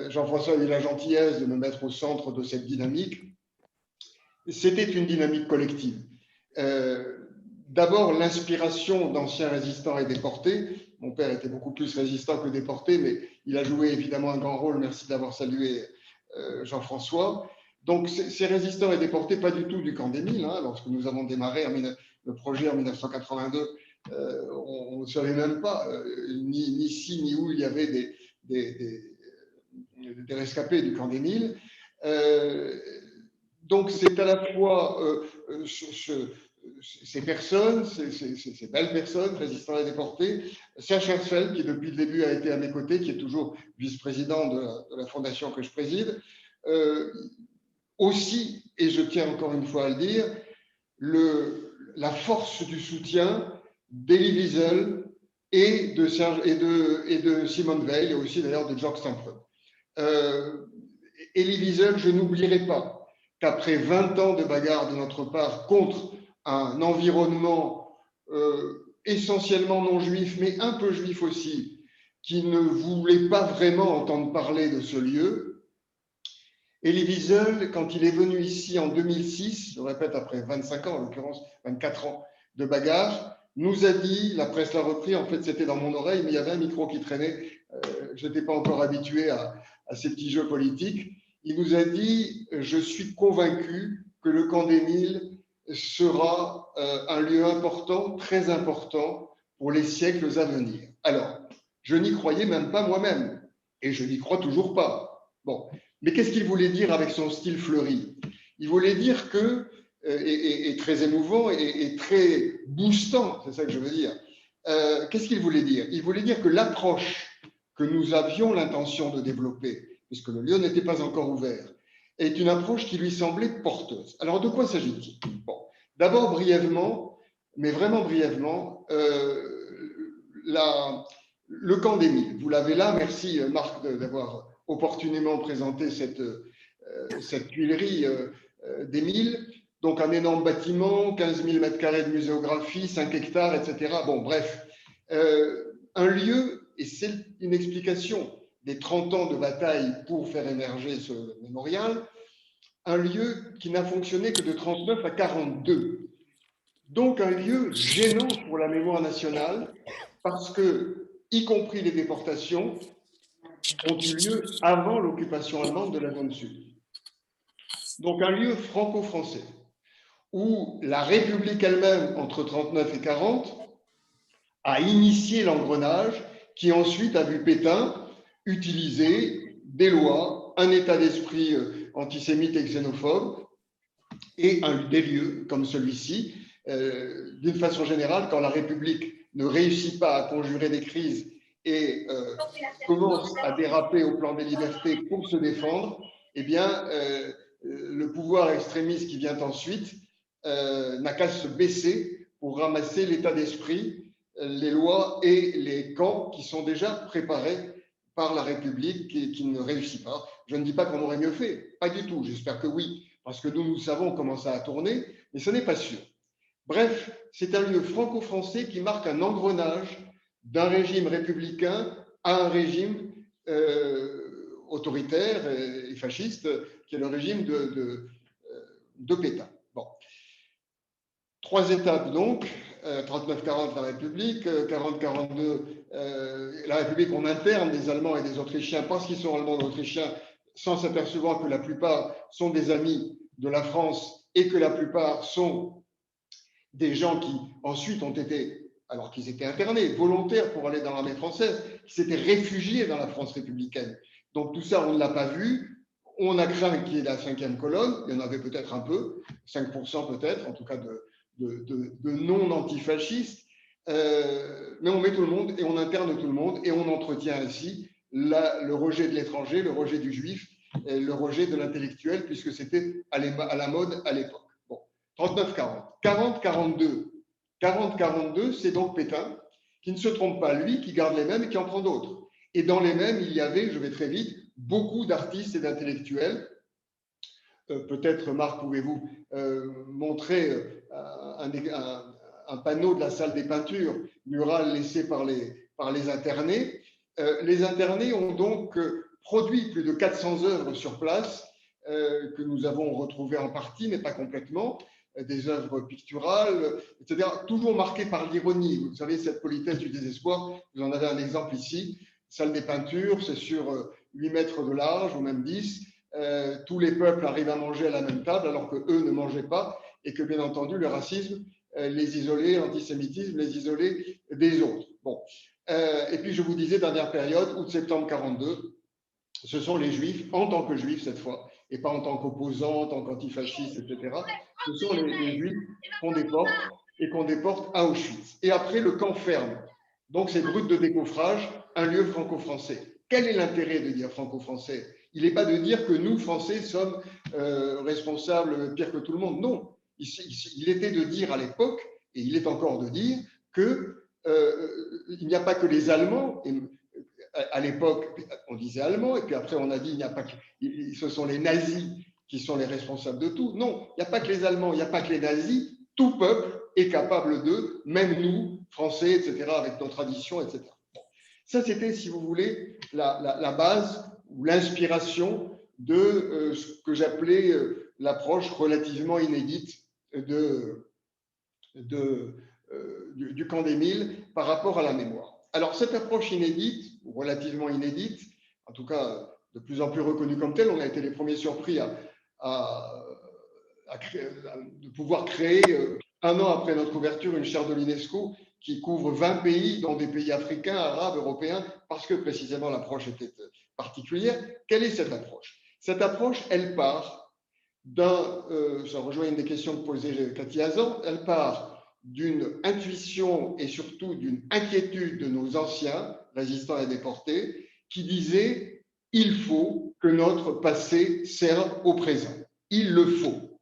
Jean-François a eu la gentillesse de me mettre au centre de cette dynamique. C'était une dynamique collective. D'abord, l'inspiration d'anciens résistants et déportés. Mon père était beaucoup plus résistant que déporté, mais il a joué évidemment un grand rôle. Merci d'avoir salué Jean-François. Donc, ces résistants et déportés, pas du tout du Camp des Milles. Hein, lorsque nous avons démarré le projet en 1982, on ne savait même pas ni si ni où il y avait des rescapés du Camp des Milles. Donc, c'est à la fois ces personnes, ces belles personnes, résistants et déportés, Serge Herzfeld, qui depuis le début a été à mes côtés, qui est toujours vice-président de la fondation que je préside, aussi, et je tiens encore une fois à le dire, la force du soutien d'Elie Wiesel et de Simone Weil, et aussi d'ailleurs de Georg Stamford. Elie Wiesel, je n'oublierai pas qu'après 20 ans de bagarre de notre part contre un environnement essentiellement non juif, mais un peu juif aussi, qui ne voulait pas vraiment entendre parler de ce lieu. Elie Wiesel, quand il est venu ici en 2006, je répète, après 25 ans, en l'occurrence 24 ans de bagarre, nous a dit, la presse l'a repris, en fait c'était dans mon oreille, mais il y avait un micro qui traînait, je n'étais pas encore habitué à ces petits jeux politiques. Il nous a dit, je suis convaincu que le Camp des Milles sera un lieu important, très important pour les siècles à venir. Alors, je n'y croyais même pas moi-même, et je n'y crois toujours pas. Bon, mais qu'est-ce qu'il voulait dire avec son style fleuri? Il voulait dire que et très émouvant et très boostant, c'est ça que je veux dire. Qu'est-ce qu'il voulait dire? Il voulait dire que l'approche que nous avions l'intention de développer, puisque le lieu n'était pas encore ouvert, est une approche qui lui semblait porteuse. Alors, de quoi s'agit-il? Bon, d'abord, brièvement, mais vraiment brièvement, le camp des Milles. Vous l'avez là, merci Marc d'avoir opportunément présenté cette tuilerie des Milles. Donc, un énorme bâtiment, 15 000 m² de muséographie, 5 hectares, etc. Bon, bref, un lieu, et c'est une explication des 30 ans de bataille pour faire émerger ce mémorial, un lieu qui n'a fonctionné que de 39 à 42. Donc, un lieu gênant pour la mémoire nationale, parce que, y compris les déportations, ont eu lieu avant l'occupation allemande de la zone sud. Donc, un lieu franco-français, où la République elle-même, entre 39 et 40, a initié l'engrenage qui ensuite a vu Pétain utiliser des lois, un état d'esprit antisémite et xénophobe et des lieux comme celui-ci. D'une façon générale, quand la République ne réussit pas à conjurer des crises et commence à déraper au plan des libertés pour se défendre, eh bien, le pouvoir extrémiste qui vient ensuite n'a qu'à se baisser pour ramasser l'état d'esprit, les lois et les camps qui sont déjà préparés par la République qui ne réussit pas. Je ne dis pas qu'on aurait mieux fait, pas du tout, j'espère que oui, parce que nous savons comment ça a tourné, mais ce n'est pas sûr. Bref, c'est un lieu franco-français qui marque un engrenage d'un régime républicain à un régime autoritaire et fasciste, qui est le régime de Pétain. Bon. 3 étapes donc, 39-40 la République, 40-42 la République en interne des Allemands et des Autrichiens, parce qu'ils sont Allemands et Autrichiens, sans s'apercevoir que la plupart sont des amis de la France et que la plupart sont des gens qui ensuite ont été, alors qu'ils étaient internés, volontaires pour aller dans l'armée française, qui s'étaient réfugiés dans la France républicaine. Donc tout ça, on ne l'a pas vu. On a craint qu'il y ait la 5e colonne, il y en avait peut-être un peu, 5% peut-être, en tout cas de non-antifascistes, mais on met tout le monde et on interne tout le monde et on entretient ainsi le rejet de l'étranger, le rejet du juif, et le rejet de l'intellectuel, puisque c'était à la mode à l'époque. Bon, 39-40. 40-42. 40-42, c'est donc Pétain, qui ne se trompe pas, lui, qui garde les mêmes et qui en prend d'autres. Et dans les mêmes, il y avait, je vais très vite, beaucoup d'artistes et d'intellectuels. Peut-être, Marc, pouvez-vous montrer un panneau de la salle des peintures, mural laissé par les internés. Les internés ont donc produit plus de 400 œuvres sur place, que nous avons retrouvées en partie, mais pas complètement, des œuvres picturales, etc., toujours marquées par l'ironie. Vous savez, cette politesse du désespoir, vous en avez un exemple ici, salle des peintures, c'est sur 8 mètres de large, ou même 10, tous les peuples arrivent à manger à la même table, alors qu'eux ne mangeaient pas, et que, bien entendu, le racisme les isolait, l'antisémitisme les isolait des autres. Bon. Et puis, je vous disais, dernière période, août-septembre 42, ce sont les Juifs, en tant que Juifs cette fois, et pas en tant qu'opposants, en tant qu'antifascistes, etc. Ce sont les Juifs qu'on déporte et qu'on déporte à Auschwitz. Et après, le camp ferme. Donc, c'est brut de décoffrage, un lieu franco-français. Quel est l'intérêt de dire franco-français? Il n'est pas de dire que nous, Français, sommes responsables pire que tout le monde. Non. Il était de dire à l'époque, et il est encore de dire, qu'il n'y a pas que les Allemands. Et, à l'époque, on disait allemand, et puis après on a dit il n'y a pas que, ce sont les nazis qui sont les responsables de tout. Non, il n'y a pas que les Allemands, il n'y a pas que les nazis. Tout peuple est capable d'eux, même nous, Français, etc., avec nos traditions, etc. Bon. Ça, c'était, si vous voulez, la base ou l'inspiration de ce que j'appelais l'approche relativement inédite du camp des Milles par rapport à la mémoire. Alors, cette approche inédite, ou relativement inédite, en tout cas de plus en plus reconnue comme telle, on a été les premiers surpris de pouvoir créer, un an après notre ouverture, une charte de l'UNESCO qui couvre 20 pays, dont des pays africains, arabes, européens, parce que précisément l'approche était particulière. Quelle est cette approche? Cette approche, elle part ça rejoint une des questions que posait Cathy Hazan, elle part d'une intuition et surtout d'une inquiétude de nos anciens résistants et déportés qui disaient « il faut que notre passé serve au présent, il le faut ».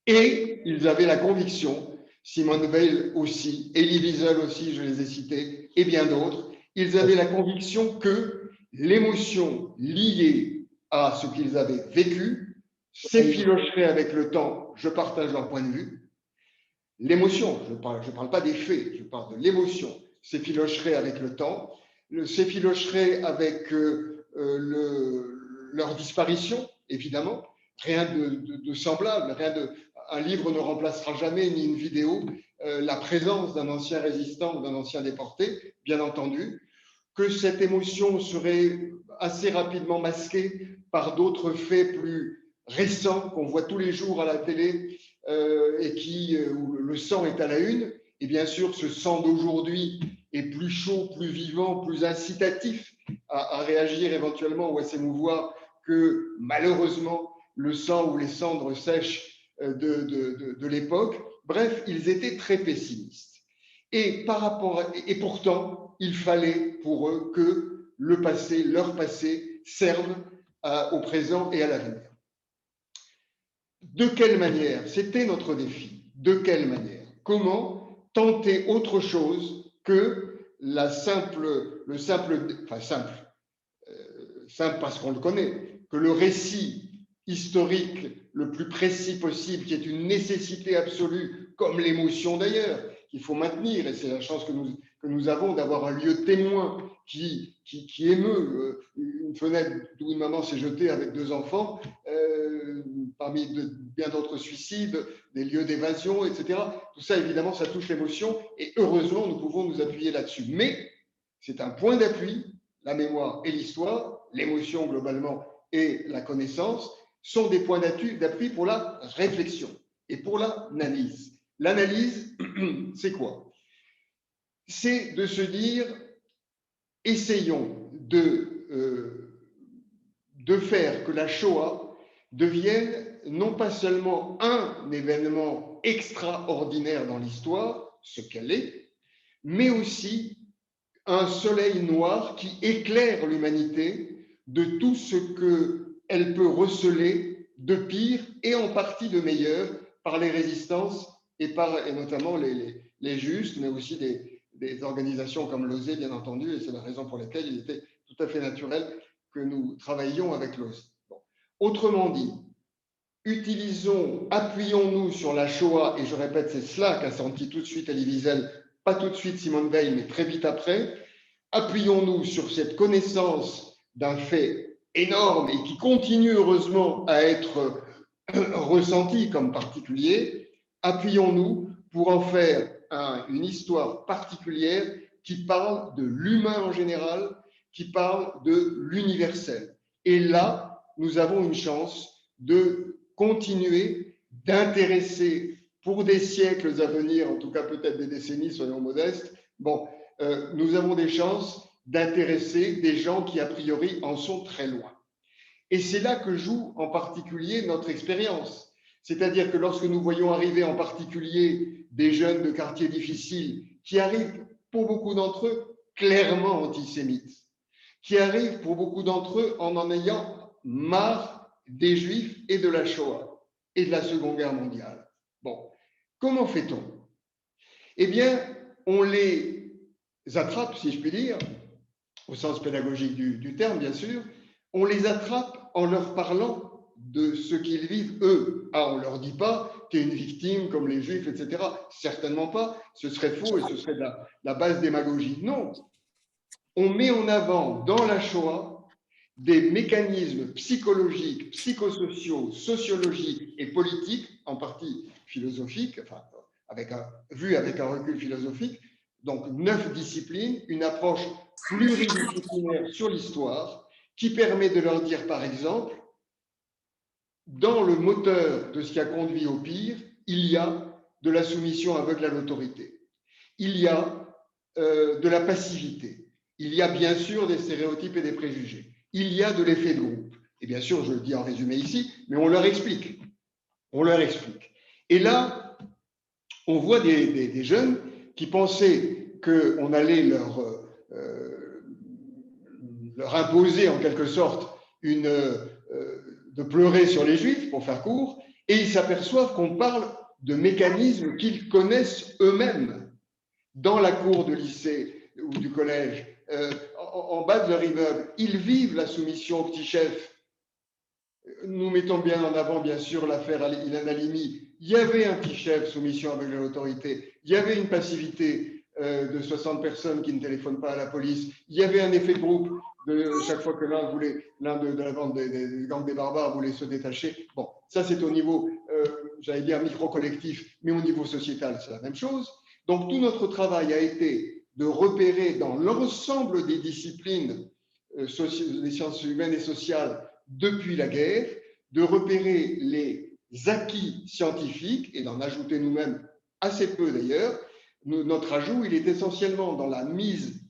Et ils avaient la conviction, Simone Weil aussi, Elie Wiesel aussi, je les ai cités, et bien d'autres, ils avaient la conviction que l'émotion liée à ce qu'ils avaient vécu s'effilocherait avec le temps. Je partage leur point de vue. L'émotion, je ne parle pas des faits, je parle de l'émotion, s'effilocherait avec le temps, s'effilocherait avec leur disparition, évidemment. Rien de semblable, un livre ne remplacera jamais, ni une vidéo, la présence d'un ancien résistant ou d'un ancien déporté, bien entendu, que cette émotion serait assez rapidement masquée par d'autres faits plus récents qu'on voit tous les jours à la télé et où le sang est à la une. Et bien sûr, ce sang d'aujourd'hui est plus chaud, plus vivant, plus incitatif à réagir éventuellement ou à s'émouvoir que malheureusement le sang ou les cendres sèches de l'époque. Bref, ils étaient très pessimistes. Et pourtant, il fallait pour eux que le passé, leur passé, serve au présent et à l'avenir. De quelle manière? C'était notre défi. De quelle manière? Comment tenter autre chose que simple parce qu'on le connaît, que le récit historique le plus précis possible, qui est une nécessité absolue, comme l'émotion d'ailleurs, qu'il faut maintenir, et c'est la chance que nous avons d'avoir un lieu témoin qui émeut, une fenêtre d'où une maman s'est jetée avec 2 enfants, parmi bien d'autres suicides, des lieux d'évasion, etc. Tout ça, évidemment, ça touche l'émotion, et heureusement, nous pouvons nous appuyer là-dessus. Mais c'est un point d'appui, la mémoire et l'histoire, l'émotion globalement et la connaissance, sont des points d'appui pour la réflexion et pour l'analyse. L'analyse, c'est quoi? C'est de se dire, essayons de faire que la Shoah devienne non pas seulement un événement extraordinaire dans l'histoire, ce qu'elle est, mais aussi un soleil noir qui éclaire l'humanité de tout ce qu'elle peut receler de pire et en partie de meilleur par les résistances et notamment les justes, mais aussi des organisations comme l'OSE, bien entendu, et c'est la raison pour laquelle il était tout à fait naturel que nous travaillions avec l'OSE. Bon. Autrement dit, appuyons-nous sur la Shoah, et je répète, c'est cela qu'a senti tout de suite Elie Wiesel, pas tout de suite Simone Weil, mais très vite après. Appuyons-nous sur cette connaissance d'un fait énorme et qui continue heureusement à être ressenti comme particulier. Appuyons-nous pour en faire une histoire particulière qui parle de l'humain en général, qui parle de l'universel. Et là, nous avons une chance de continuer d'intéresser pour des siècles à venir, en tout cas peut-être des décennies, soyons modestes, nous avons des chances d'intéresser des gens qui, a priori, en sont très loin. Et c'est là que joue en particulier notre expérience. C'est-à-dire que lorsque nous voyons arriver en particulier des jeunes de quartiers difficiles qui arrivent, pour beaucoup d'entre eux, clairement antisémites, qui arrivent pour beaucoup d'entre eux en ayant marre des Juifs et de la Shoah et de la Seconde Guerre mondiale. Bon, comment fait-on? Eh bien, on les attrape, si je puis dire, au sens pédagogique du terme, bien sûr, on les attrape en leur parlant de ce qu'ils vivent eux. On ne leur dit pas « tu es une victime comme les Juifs, etc. » Certainement pas, ce serait faux et ce serait de la basse démagogie. Non, on met en avant dans la Shoah des mécanismes psychologiques, psychosociaux, sociologiques et politiques, en partie philosophiques, enfin, vu avec un recul philosophique, donc 9 disciplines, une approche pluridisciplinaire sur l'histoire qui permet de leur dire, par exemple, dans le moteur de ce qui a conduit au pire, il y a de la soumission aveugle à l'autorité, il y a de la passivité, il y a bien sûr des stéréotypes et des préjugés, il y a de l'effet de groupe. Et bien sûr, je le dis en résumé ici, mais on leur explique. On leur explique. Et là, on voit des jeunes qui pensaient qu'on allait leur imposer en quelque sorte de pleurer sur les Juifs, pour faire court, et ils s'aperçoivent qu'on parle de mécanismes qu'ils connaissent eux-mêmes dans la cour de lycée ou du collège, en bas de leur immeuble. Ils vivent la soumission au petit chef. Nous mettons bien en avant, bien sûr, l'affaire Ilan Halimi. Il y avait un petit chef, soumission avec l'autorité. Il y avait une passivité de 60 personnes qui ne téléphonent pas à la police. Il y avait un effet de groupe. Chaque fois que l'un de la bande des gangs des barbares voulait se détacher. Bon, ça c'est au niveau, j'allais dire micro-collectif, mais au niveau sociétal, c'est la même chose. Donc tout notre travail a été de repérer dans l'ensemble des disciplines des sciences humaines et sociales depuis la guerre, de repérer les acquis scientifiques et d'en ajouter nous-mêmes assez peu d'ailleurs. Notre ajout, il est essentiellement dans la mise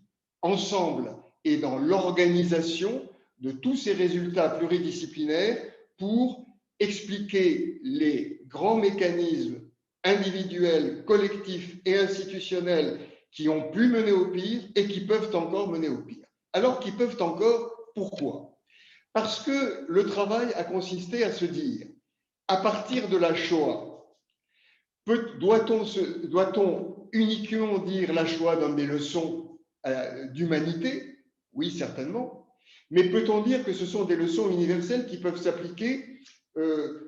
ensemble et dans l'organisation de tous ces résultats pluridisciplinaires pour expliquer les grands mécanismes individuels, collectifs et institutionnels qui ont pu mener au pire et qui peuvent encore mener au pire. Alors qu'ils peuvent encore, pourquoi? Parce que le travail a consisté à se dire, à partir de la Shoah, doit-on uniquement dire la Shoah donne des leçons d'humanité? Oui, certainement. Mais peut-on dire que ce sont des leçons universelles qui peuvent s'appliquer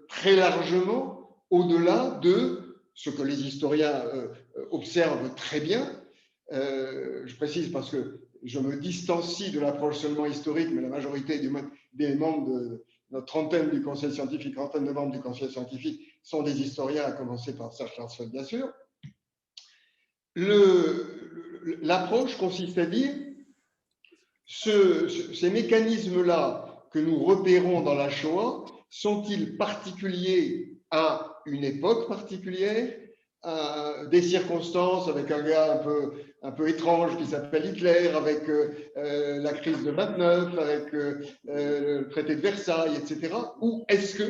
très largement au-delà de ce que les historiens observent très bien? Je précise parce que je me distancie de l'approche seulement historique, mais la majorité des membres de notre trentaine du Conseil scientifique, trentaine de membres du Conseil scientifique sont des historiens, à commencer par Serge Klarsfeld, bien sûr. L'approche consiste à dire ces mécanismes-là que nous repérons dans la Shoah sont-ils particuliers à une époque particulière, à des circonstances, avec un gars un peu étrange qui s'appelle Hitler, avec la crise de 29, avec le traité de Versailles, etc. Ou est-ce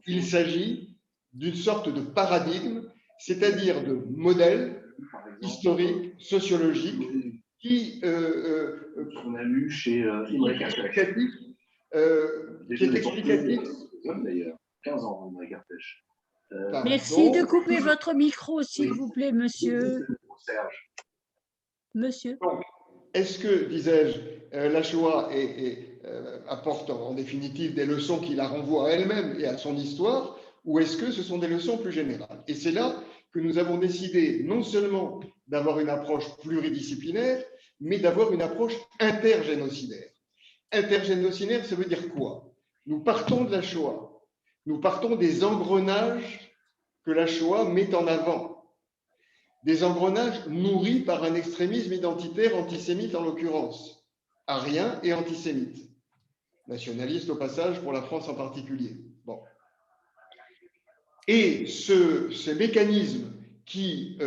qu'il s'agit d'une sorte de paradigme, c'est-à-dire de modèle historique, sociologique, qui qu'on a lu chez Imre explicatif, d'ailleurs, 15 ans, Imre Kertész. Merci de couper votre micro, s'il vous plaît, monsieur. Serge. Monsieur. Donc, est-ce que, disais-je, la Shoah apporte en définitive des leçons qui la renvoient à elle-même et à son histoire, ou est-ce que ce sont des leçons plus générales? Et c'est là que nous avons décidé non seulement d'avoir une approche pluridisciplinaire, mais d'avoir une approche intergénocidaire. Intergénocidaire, ça veut dire quoi? Nous partons de la Shoah. Nous partons des engrenages que la Shoah met en avant. Des engrenages nourris par un extrémisme identitaire antisémite en l'occurrence, arien et antisémite. Nationaliste au passage pour la France en particulier. Bon. Et ces mécanismes qui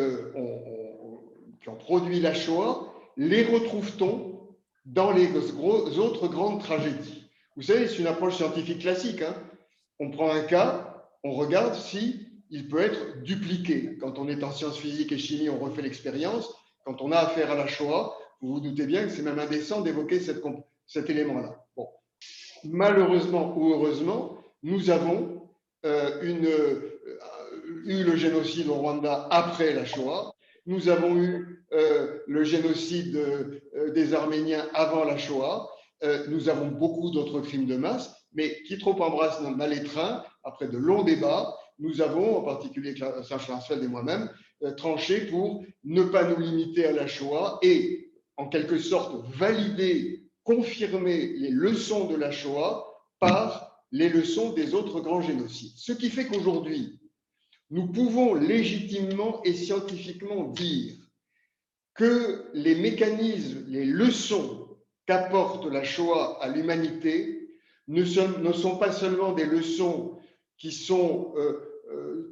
ont produit la Shoah, les retrouve-t-on dans les autres grandes tragédies? Vous savez, c'est une approche scientifique classique. Hein. On prend un cas, on regarde si il peut être dupliqué. Quand on est en sciences physiques et chimie, on refait l'expérience. Quand on a affaire à la Shoah, vous vous doutez bien que c'est même indécent d'évoquer cet élément-là. Bon. Malheureusement ou heureusement, nous avons eu le génocide au Rwanda après la Shoah. Nous avons eu le génocide des Arméniens avant la Shoah. Nous avons beaucoup d'autres crimes de masse, mais qui trop embrassent mal les trains, après de longs débats, nous avons, en particulier Serge Klarsfeld et moi-même, tranché pour ne pas nous limiter à la Shoah et, en quelque sorte, valider, confirmer les leçons de la Shoah par les leçons des autres grands génocides. Ce qui fait qu'aujourd'hui, nous pouvons légitimement et scientifiquement dire que les mécanismes, les leçons qu'apporte la Shoah à l'humanité ne sont pas seulement des leçons qui sont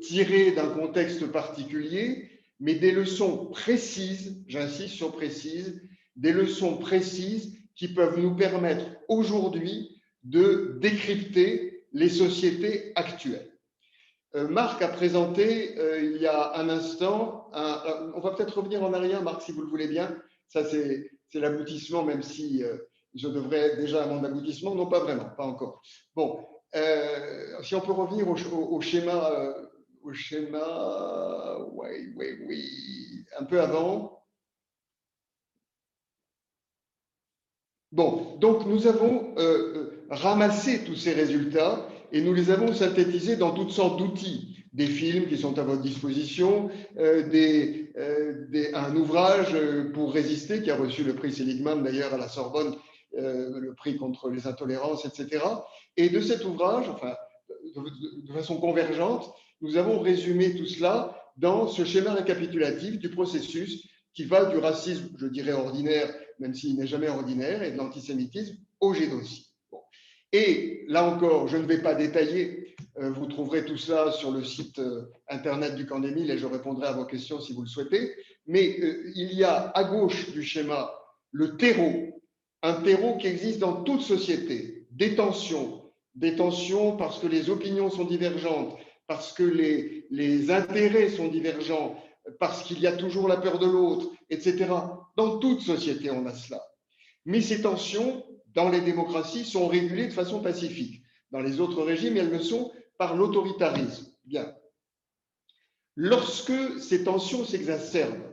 tirées d'un contexte particulier, mais des leçons précises, j'insiste sur précises, des leçons précises qui peuvent nous permettre aujourd'hui de décrypter les sociétés actuelles. Marc a présenté il y a un instant, on va peut-être revenir en arrière, Marc, si vous le voulez bien. Ça, c'est l'aboutissement, même si je devrais déjà à mon aboutissement. Non, pas vraiment, pas encore. Bon, si on peut revenir au schéma, oui, un peu avant. Bon, donc nous avons ramassé tous ces résultats et nous les avons synthétisés dans toutes sortes d'outils, des films qui sont à votre disposition, un ouvrage pour résister qui a reçu le prix Seligman d'ailleurs à la Sorbonne, le prix contre les intolérances, etc. Et de cet ouvrage, enfin, de façon convergente, nous avons résumé tout cela dans ce schéma récapitulatif du processus qui va du racisme, je dirais ordinaire, même s'il n'est jamais ordinaire, et de l'antisémitisme au génocide. Bon. Et là encore, je ne vais pas détailler, vous trouverez tout ça sur le site internet du Camp d'Émile et je répondrai à vos questions si vous le souhaitez, mais il y a à gauche du schéma le terreau, un terreau qui existe dans toute société, des tensions parce que les opinions sont divergentes, parce que les intérêts sont divergents, parce qu'il y a toujours la peur de l'autre, etc. Dans toute société, on a cela. Mais ces tensions, dans les démocraties, sont régulées de façon pacifique. Dans les autres régimes, elles le sont par l'autoritarisme. Bien. Lorsque ces tensions s'exacerbent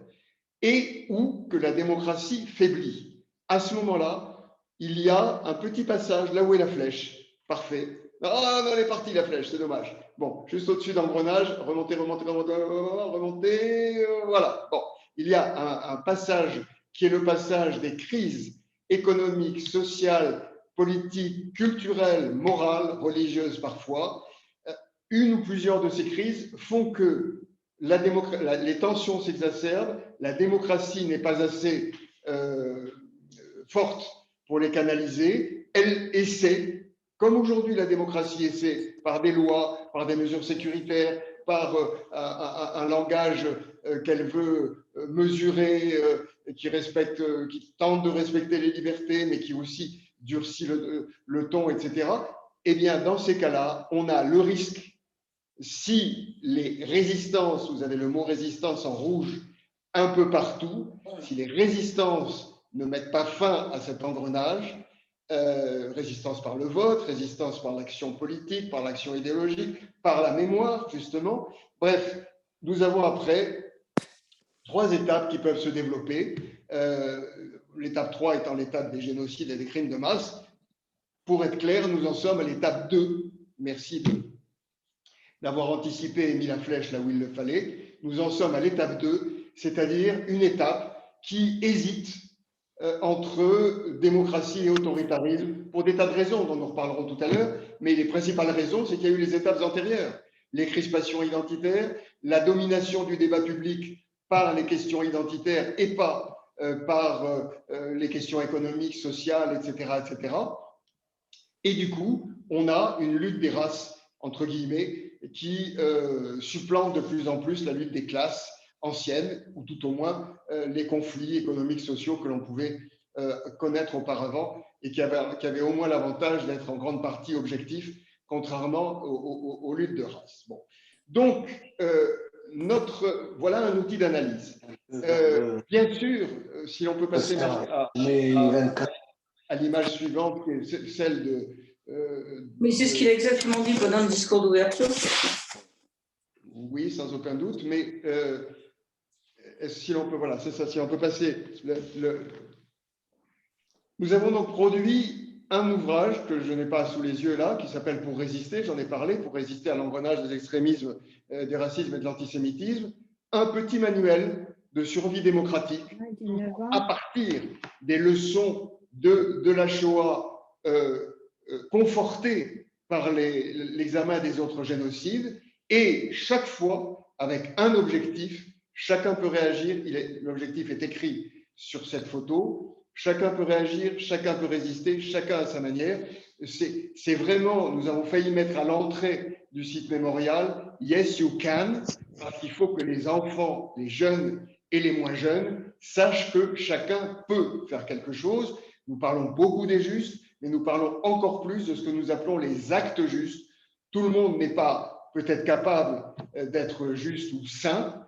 et ou que la démocratie faiblit, à ce moment-là, il y a un petit passage, là où est la flèche. Parfait. Ah non, elle est partie la flèche, c'est dommage. Bon, juste au-dessus d'engrenage, remonter, voilà. Bon, il y a un passage qui est le passage des crises économiques, sociales, politiques, culturelles, morales, religieuses parfois. Une ou plusieurs de ces crises font que les tensions s'exacerbent, la démocratie n'est pas assez forte pour les canaliser, elle essaie. Comme aujourd'hui, la démocratie essaie par des lois, par des mesures sécuritaires, par un langage qu'elle veut mesurer, qui tente de respecter les libertés, mais qui aussi durcit le ton, etc. Eh bien, dans ces cas-là, on a le risque, si les résistances, vous avez le mot résistance en rouge un peu partout, si les résistances ne mettent pas fin à cet engrenage, résistance par le vote, résistance par l'action politique, par l'action idéologique, par la mémoire, justement. Bref, nous avons après 3 étapes qui peuvent se développer. L'étape 3 étant l'étape des génocides et des crimes de masse. Pour être clair, nous en sommes à l'étape 2. Merci d'avoir anticipé et mis la flèche là où il le fallait. Nous en sommes à l'étape 2, c'est-à-dire une étape qui hésite entre démocratie et autoritarisme, pour des tas de raisons dont nous reparlerons tout à l'heure, mais les principales raisons, c'est qu'il y a eu les étapes antérieures, les crispations identitaires, la domination du débat public par les questions identitaires et pas par les questions économiques, sociales, etc., etc. Et du coup, on a une lutte des races, entre guillemets, qui supplante de plus en plus la lutte des classes anciennes, ou tout au moins les conflits économiques, sociaux que l'on pouvait connaître auparavant et qui avaient au moins l'avantage d'être en grande partie objectifs, contrairement aux luttes de race. Bon. Donc, voilà un outil d'analyse. Bien sûr, si on peut passer à l'image suivante, qui est celle de… Mais c'est ce qu'il a exactement dit pendant le discours d'ouverture. Oui, sans aucun doute, mais si l'on peut, voilà, c'est ça, si on peut passer. Nous avons donc produit un ouvrage que je n'ai pas sous les yeux là, qui s'appelle Pour résister, j'en ai parlé, pour résister à l'engrenage des extrémismes, des racismes et de l'antisémitisme, un petit manuel de survie démocratique à partir des leçons de la Shoah confortées par l'examen des autres génocides, et chaque fois avec un objectif. Chacun peut réagir, l'objectif est écrit sur cette photo, chacun peut réagir, chacun peut résister, chacun à sa manière. C'est vraiment, nous avons failli mettre à l'entrée du site mémorial « Yes, you can », parce qu'il faut que les enfants, les jeunes et les moins jeunes sachent que chacun peut faire quelque chose. Nous parlons beaucoup des justes, mais nous parlons encore plus de ce que nous appelons les actes justes. Tout le monde n'est pas peut-être capable d'être juste ou saint,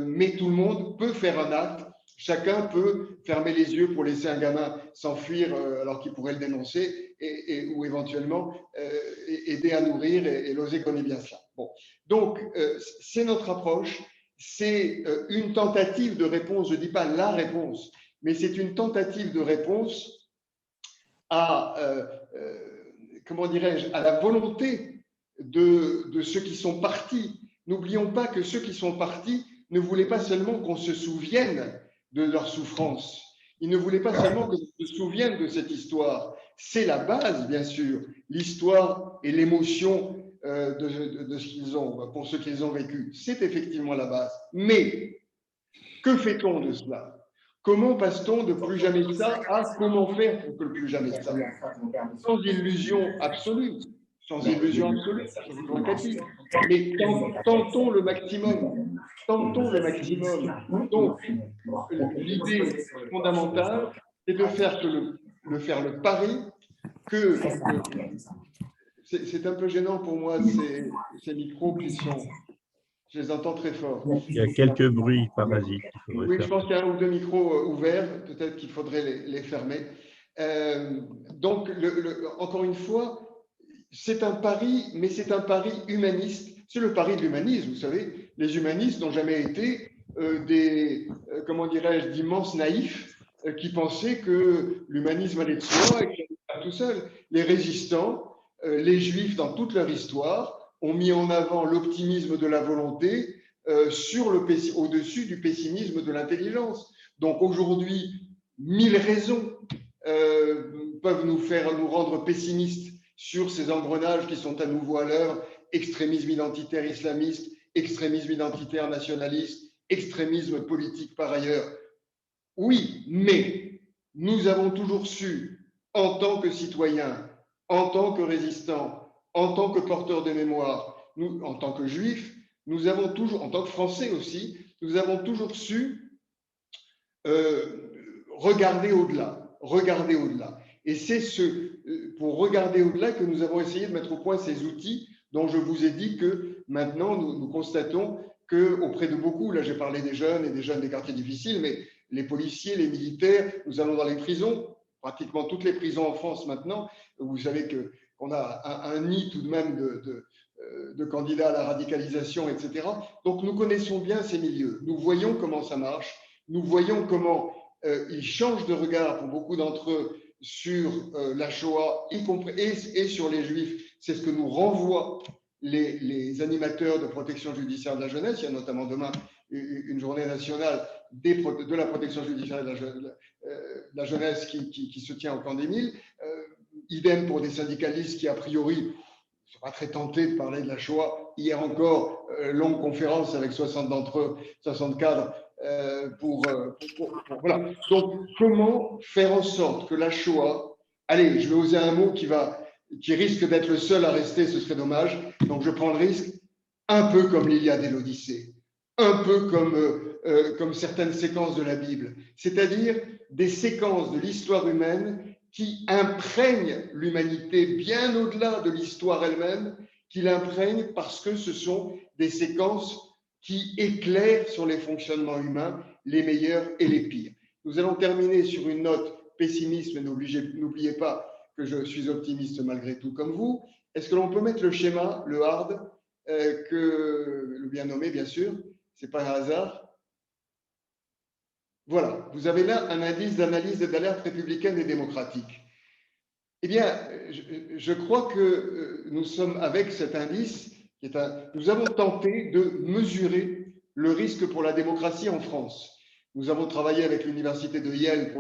mais tout le monde peut faire un acte. Chacun peut fermer les yeux pour laisser un gamin s'enfuir alors qu'il pourrait le dénoncer ou éventuellement aider à nourrir, et l'OSE connaît bien ça. Bon. Donc, c'est notre approche, c'est une tentative de réponse, je ne dis pas la réponse, mais c'est une tentative de réponse à, comment dirais-je, à la volonté de ceux qui sont partis. N'oublions pas que ceux qui sont partis ne voulaient pas seulement qu'on se souvienne de leur souffrance. Ils ne voulaient pas seulement que l'on se souvienne de cette histoire. C'est la base, bien sûr, l'histoire et l'émotion de ce qu'ils ont, pour ce qu'ils ont vécu. C'est effectivement la base. Mais que fait-on de cela? Comment passe-t-on de plus jamais ça à comment faire pour que le plus jamais ça? Sans illusion absolue. Sans illusion absolue, mais tentons le maximum. Tentons le maximum. Donc, l'idée fondamentale, c'est de faire le pari que c'est un peu gênant pour moi, ces micros qui sont, je les entends très fort. Il y a quelques bruits parasites. Oui, je pense qu'il y a un ou deux micros ouverts, peut-être qu'il faudrait les fermer. Donc, encore une fois, c'est un pari, mais c'est un pari humaniste. C'est le pari de l'humanisme, vous savez. Les humanistes n'ont jamais été comment dirais-je, d'immenses naïfs qui pensaient que l'humanisme allait de soi et qu'il n'allait pas tout seul. Les résistants, les juifs dans toute leur histoire, ont mis en avant l'optimisme de la volonté au-dessus du pessimisme de l'intelligence. Donc aujourd'hui, 1000 raisons peuvent nous rendre pessimistes sur ces engrenages qui sont à nouveau à l'œuvre: extrémisme identitaire islamiste, extrémisme identitaire nationaliste, extrémisme politique par ailleurs. Oui, mais nous avons toujours su, en tant que citoyens, en tant que résistants, en tant que porteurs de mémoire, nous, en tant que juifs, nous avons toujours, en tant que Français aussi, nous avons toujours su regarder au-delà, regarder au-delà. Et c'est pour regarder au-delà que nous avons essayé de mettre au point ces outils dont je vous ai dit que maintenant nous constatons qu'auprès de beaucoup, là j'ai parlé des jeunes et des jeunes des quartiers difficiles, mais les policiers, les militaires, nous allons dans les prisons, pratiquement toutes les prisons en France maintenant. Vous savez qu'on a un nid tout de même de candidats à la radicalisation, etc. Donc nous connaissons bien ces milieux, nous voyons comment ça marche, nous voyons comment ils changent de regard pour beaucoup d'entre eux sur la Shoah, y compris, et sur les Juifs. C'est ce que nous renvoient les animateurs de protection judiciaire de la jeunesse. Il y a notamment demain une journée nationale de la protection judiciaire de la jeunesse qui se tient au camp d'Émile. Idem pour des syndicalistes qui, a priori, ne sont pas très tentés de parler de la Shoah. Hier encore, longue conférence avec 60 d'entre eux, 60 cadres, voilà. Donc, comment faire en sorte que la Shoah, allez, je vais oser un mot qui risque d'être le seul à rester, ce serait dommage, donc je prends le risque, un peu comme l'Iliade et l'Odyssée, un peu comme certaines séquences de la Bible, c'est-à-dire des séquences de l'histoire humaine qui imprègnent l'humanité bien au-delà de l'histoire elle-même, qui l'imprègnent parce que ce sont des séquences qui éclairent sur les fonctionnements humains, les meilleurs et les pires. Nous allons terminer sur une note pessimiste, mais n'oubliez pas que je suis optimiste malgré tout comme vous. Est-ce que l'on peut mettre le schéma, le hard, le bien nommé bien sûr, c'est pas un hasard. Voilà, vous avez là un indice d'analyse et d'alerte républicaine et démocratique. Eh bien, je crois que nous sommes avec cet indice, nous avons tenté de mesurer le risque pour la démocratie en France. Nous avons travaillé avec l'université de Yale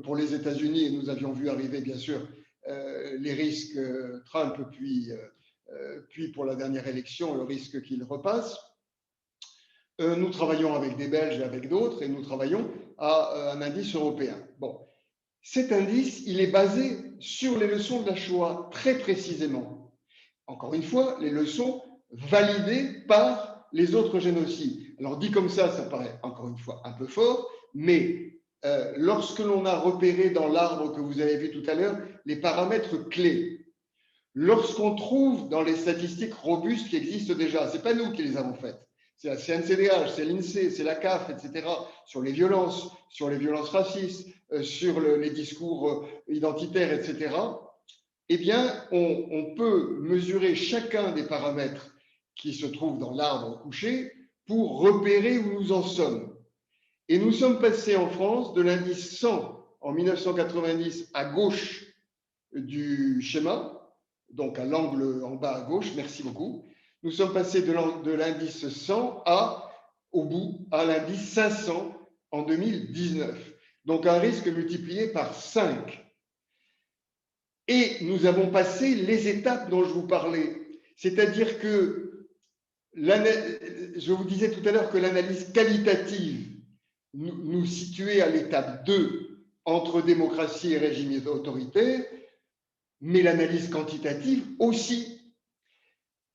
pour les États-Unis et nous avions vu arriver, bien sûr, les risques Trump, puis pour la dernière élection, le risque qu'il repasse. Nous travaillons avec des Belges et avec d'autres et nous travaillons à un indice européen. Bon, cet indice, il est basé sur les leçons de la Shoah, très précisément. Encore une fois, les leçons validées par les autres génocides. Alors dit comme ça paraît encore une fois un peu fort, mais lorsque l'on a repéré dans l'arbre que vous avez vu tout à l'heure les paramètres clés, lorsqu'on trouve dans les statistiques robustes qui existent déjà, ce n'est pas nous qui les avons faites, c'est la CNCDH, c'est l'INSEE, c'est la CAF, etc., sur les violences racistes, sur les discours identitaires, etc., eh bien, on peut mesurer chacun des paramètres qui se trouvent dans l'arbre couché pour repérer où nous en sommes. Et nous sommes passés en France de l'indice 100 en 1990 à gauche du schéma, donc à l'angle en bas à gauche, merci beaucoup. Nous sommes passés de l'indice 100 au bout, à l'indice 500 en 2019. Donc un risque multiplié par 5. Et nous avons passé les étapes dont je vous parlais. C'est-à-dire que, je vous disais tout à l'heure que l'analyse qualitative nous situait à l'étape 2 entre démocratie et régime autoritaire, mais l'analyse quantitative aussi.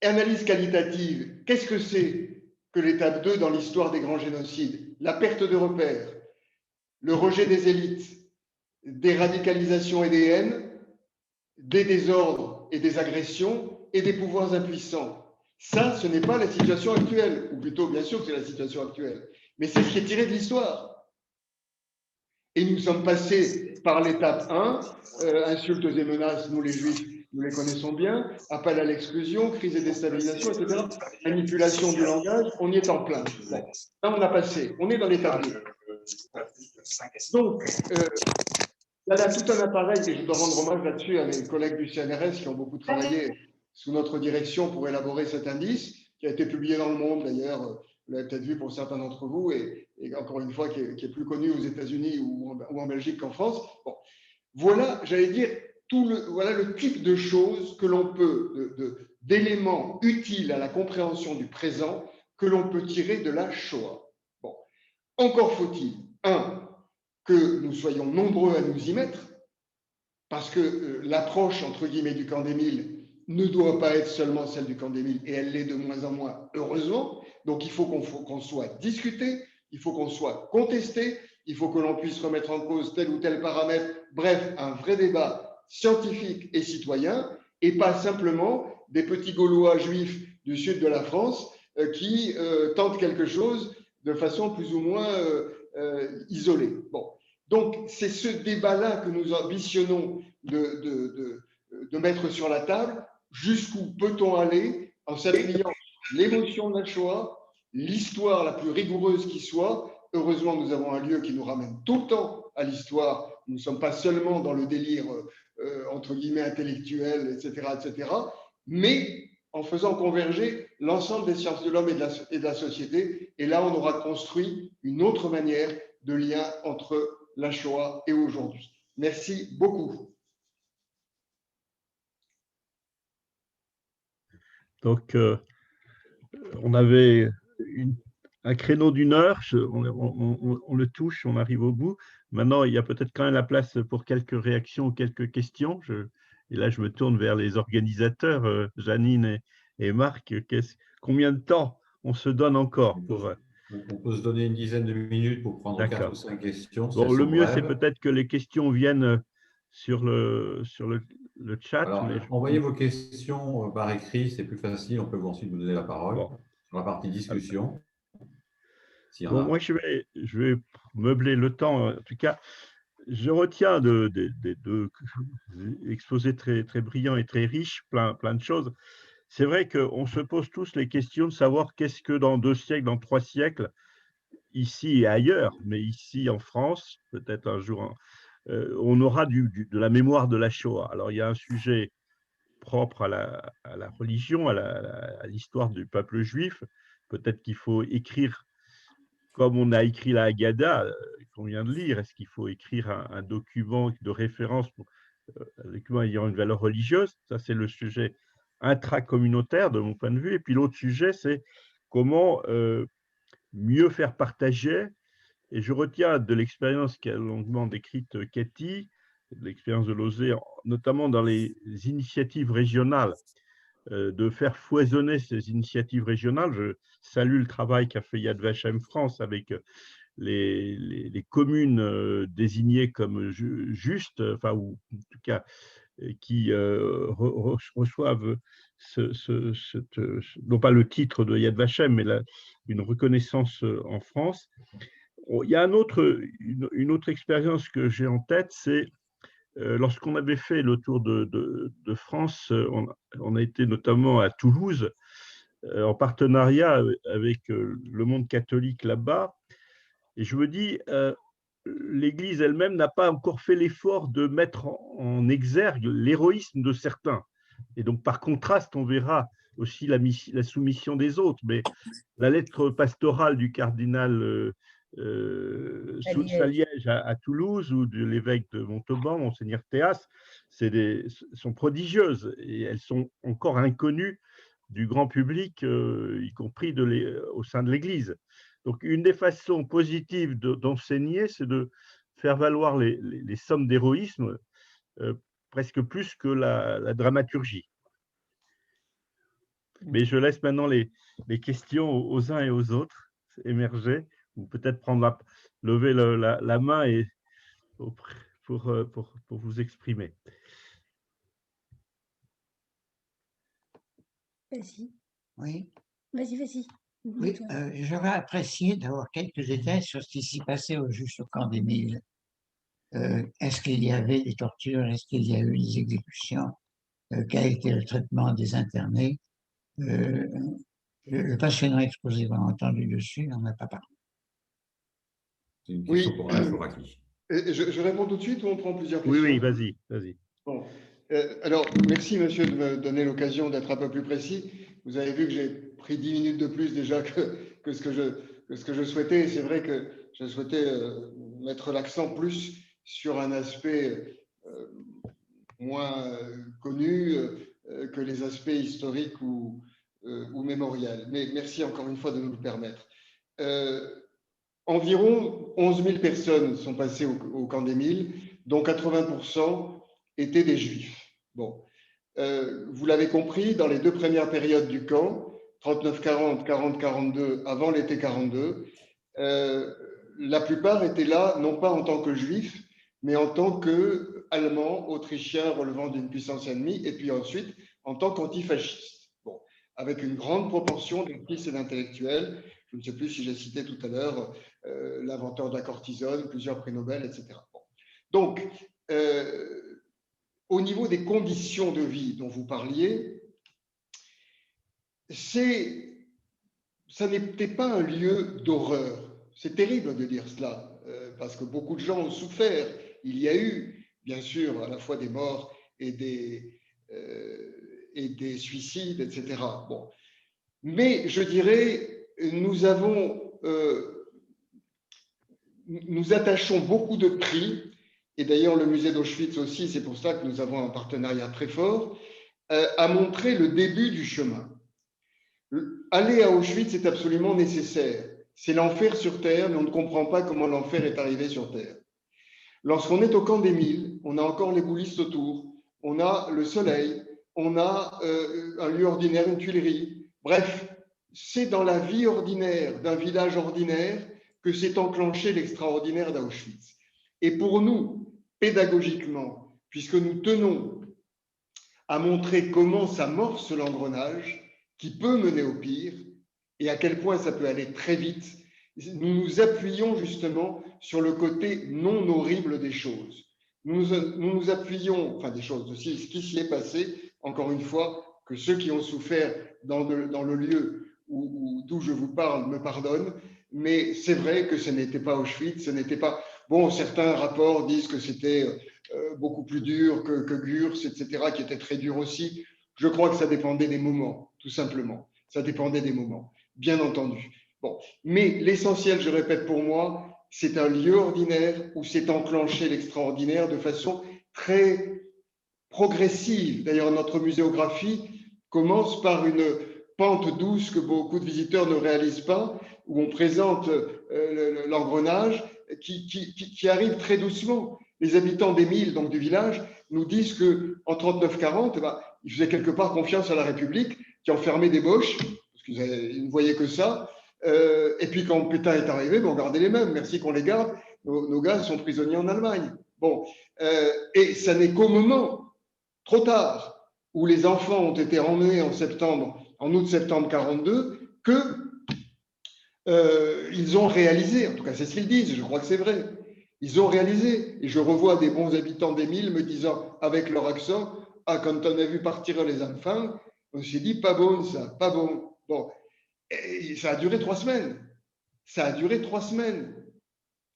Analyse qualitative, qu'est-ce que c'est que l'étape 2 dans l'histoire des grands génocides? La perte de repères, le rejet des élites, des radicalisations et des haines, des désordres et des agressions et des pouvoirs impuissants. Ça, ce n'est pas la situation actuelle, ou plutôt, bien sûr, c'est la situation actuelle, mais c'est ce qui est tiré de l'histoire. Et nous sommes passés par l'étape 1, insultes et menaces, nous les juifs, nous les connaissons bien, appel à l'exclusion, crise et déstabilisation, etc. Manipulation du langage, on y est en plein. Bon. Là, on a passé, on est dans l'étape 2. Donc, il y a tout un appareil, et je dois rendre hommage là-dessus à mes collègues du CNRS qui ont beaucoup travaillé sous notre direction pour élaborer cet indice, qui a été publié dans Le Monde d'ailleurs, vous l'avez peut-être vu pour certains d'entre vous, et encore une fois, qui est plus connu aux États-Unis ou en Belgique qu'en France. Bon. Voilà, j'allais dire, voilà le type de choses que l'on peut, d'éléments utiles à la compréhension du présent, que l'on peut tirer de la Shoah. Bon. Encore faut-il, que nous soyons nombreux à nous y mettre, parce que l'approche, entre guillemets, du camp d'Émile ne doit pas être seulement celle du camp d'Émile, et elle l'est de moins en moins, heureusement. Donc, il faut qu'on soit discuté, il faut qu'on soit contesté, il faut que l'on puisse remettre en cause tel ou tel paramètre. Bref, un vrai débat scientifique et citoyen, et pas simplement des petits Gaulois juifs du sud de la France qui tentent quelque chose de façon plus ou moins isolée. Bon. Donc, c'est ce débat-là que nous ambitionnons de mettre sur la table. Jusqu'où peut-on aller en s'appuyant sur l'émotion de la Shoah, l'histoire la plus rigoureuse qui soit. Heureusement, nous avons un lieu qui nous ramène tout le temps à l'histoire. Nous ne sommes pas seulement dans le délire, entre guillemets, intellectuel, etc., etc., mais en faisant converger l'ensemble des sciences de l'homme et de la société. Et là, on aura construit une autre manière de lien entre la Shoah et aujourd'hui. Merci beaucoup. Donc, on avait un créneau d'1 heure, on le touche, on arrive au bout. Maintenant, il y a peut-être quand même la place pour quelques réactions ou quelques questions. Et là, je me tourne vers les organisateurs, Janine et Marc. Combien de temps on se donne encore pour… On peut se donner une dizaine de minutes pour prendre 4 ou 5 questions. Bon, le mieux, c'est peut-être que les questions viennent sur le chat. Alors, envoyez vos questions par écrit, c'est plus facile. On peut ensuite vous donner la parole sur la partie discussion. Bon, moi, je vais meubler le temps. En tout cas, je retiens de exposés très, très brillants et très riches, plein de choses. C'est vrai qu'on se pose tous les questions de savoir qu'est-ce que dans 2 siècles, dans 3 siècles, ici et ailleurs, mais ici en France, peut-être un jour, on aura de la mémoire de la Shoah. Alors, il y a un sujet propre à la religion, à l'histoire du peuple juif. Peut-être qu'il faut écrire, comme on a écrit la Haggadah, qu'on vient de lire. Est-ce qu'il faut écrire un document de référence, un document ayant une valeur religieuse? Ça, c'est le sujet intracommunautaire de mon point de vue. Et puis l'autre sujet, c'est comment mieux faire partager. Et je retiens de l'expérience qu'a longuement décrite Cathy, de l'expérience de l'OSE, notamment dans les initiatives régionales, de faire foisonner ces initiatives régionales. Je salue le travail qu'a fait Yad Vashem France avec les communes désignées comme justes, enfin, ou en tout cas qui reçoivent non pas le titre de Yad Vashem, mais une reconnaissance en France. Il y a une autre expérience que j'ai en tête, c'est lorsqu'on avait fait le tour de France, on a été notamment à Toulouse, en partenariat avec le monde catholique là-bas. Et je me dis, l'Église elle-même n'a pas encore fait l'effort de mettre en exergue l'héroïsme de certains. Et donc, par contraste, on verra aussi la soumission des autres. Mais la lettre pastorale du cardinal Saliège à Toulouse ou de l'évêque de Montauban, Monseigneur Théas, sont prodigieuses et elles sont encore inconnues du grand public, y compris au sein de l'Église. Donc, une des façons positives d'enseigner, c'est de faire valoir les sommes d'héroïsme presque plus que la dramaturgie. Mais je laisse maintenant les questions aux uns et aux autres émerger, ou peut-être lever la main pour vous exprimer. Vas-y. Oui. Vas-y. Oui, j'aurais apprécié d'avoir quelques détails sur ce qui s'y passait juste au camp d'Émile. Est-ce qu'il y avait des tortures? Est-ce qu'il y a eu des exécutions? Quel a été le traitement des internés? Le passionnant exposé qu'on a entendu dessus n'en a pas parlé. C'est une question pour Alain Chouraki. Je réponds tout de suite ou on prend plusieurs questions? Oui, vas-y. Bon. Alors, merci, monsieur, de me donner l'occasion d'être un peu plus précis. Vous avez vu que j'ai pris 10 minutes de plus déjà que ce que je souhaitais. C'est vrai que je souhaitais mettre l'accent plus sur un aspect moins connu que les aspects historiques ou mémoriels. Mais merci encore une fois de nous le permettre. Environ 11 000 personnes sont passées au camp d'Émile, dont 80% étaient des Juifs. Bon. Vous l'avez compris, dans les 2 premières périodes du camp, 39-40, 40-42, avant l'été 42, la plupart étaient là, non pas en tant que Juifs, mais en tant qu'Allemands, Autrichiens relevant d'une puissance ennemie, et puis ensuite en tant qu'antifascistes. Bon, avec une grande proportion d'artistes et d'intellectuels. Je ne sais plus si j'ai cité tout à l'heure l'inventeur de la cortisone, plusieurs prix Nobel, etc. Bon. Donc, au niveau des conditions de vie dont vous parliez, ça n'était pas un lieu d'horreur. C'est terrible de dire cela, parce que beaucoup de gens ont souffert. Il y a eu, bien sûr, à la fois des morts et des suicides, etc. Bon. Mais je dirais, nous attachons beaucoup de prix. Et d'ailleurs, le musée d'Auschwitz aussi, c'est pour ça que nous avons un partenariat très fort, à montrer le début du chemin. Aller à Auschwitz est absolument nécessaire. C'est l'enfer sur Terre, mais on ne comprend pas comment l'enfer est arrivé sur Terre. Lorsqu'on est au camp d'Émile, on a encore les boulistes autour, on a le soleil, on a un lieu ordinaire, une tuilerie. Bref, c'est dans la vie ordinaire d'un village ordinaire que s'est enclenché l'extraordinaire d'Auschwitz. Et pour nous, pédagogiquement, puisque nous tenons à montrer comment s'amorce l'engrenage, qui peut mener au pire, et à quel point ça peut aller très vite, nous nous appuyons justement sur le côté non horrible des choses. Nous nous appuyons, enfin des choses aussi, ce qui s'y est passé, encore une fois, que ceux qui ont souffert dans le lieu d'où je vous parle me pardonnent, mais c'est vrai que ce n'était pas Auschwitz, ce n'était pas… Bon, certains rapports disent que c'était beaucoup plus dur que Gurs, etc., qui était très dur aussi. Je crois que ça dépendait des moments, tout simplement. Ça dépendait des moments, bien entendu. Bon, mais l'essentiel, je répète pour moi, c'est un lieu ordinaire où s'est enclenché l'extraordinaire de façon très progressive. D'ailleurs, notre muséographie commence par une pente douce que beaucoup de visiteurs ne réalisent pas, où on présente l'engrenage qui arrive très doucement. Les habitants d'Émile, donc du village, nous disent qu'en 39-40, ils faisaient quelque part confiance à la République, qui enfermait des Boches, parce qu'ils ne voyaient que ça. Et puis quand Pétain est arrivé, on gardait les mêmes. Merci qu'on les garde. Nos gars sont prisonniers en Allemagne. Bon, et ça n'est qu'au moment trop tard, où les enfants ont été emmenés en août-septembre 42, que ils ont réalisé, en tout cas c'est ce qu'ils disent, je crois que c'est vrai, ils ont réalisé. Et je revois des bons habitants d'Émile me disant avec leur accent, ah, quand on a vu partir les enfants, on s'est dit, pas bon ça, pas bon. Bon, et ça a duré 3 semaines. Ça a duré 3 semaines.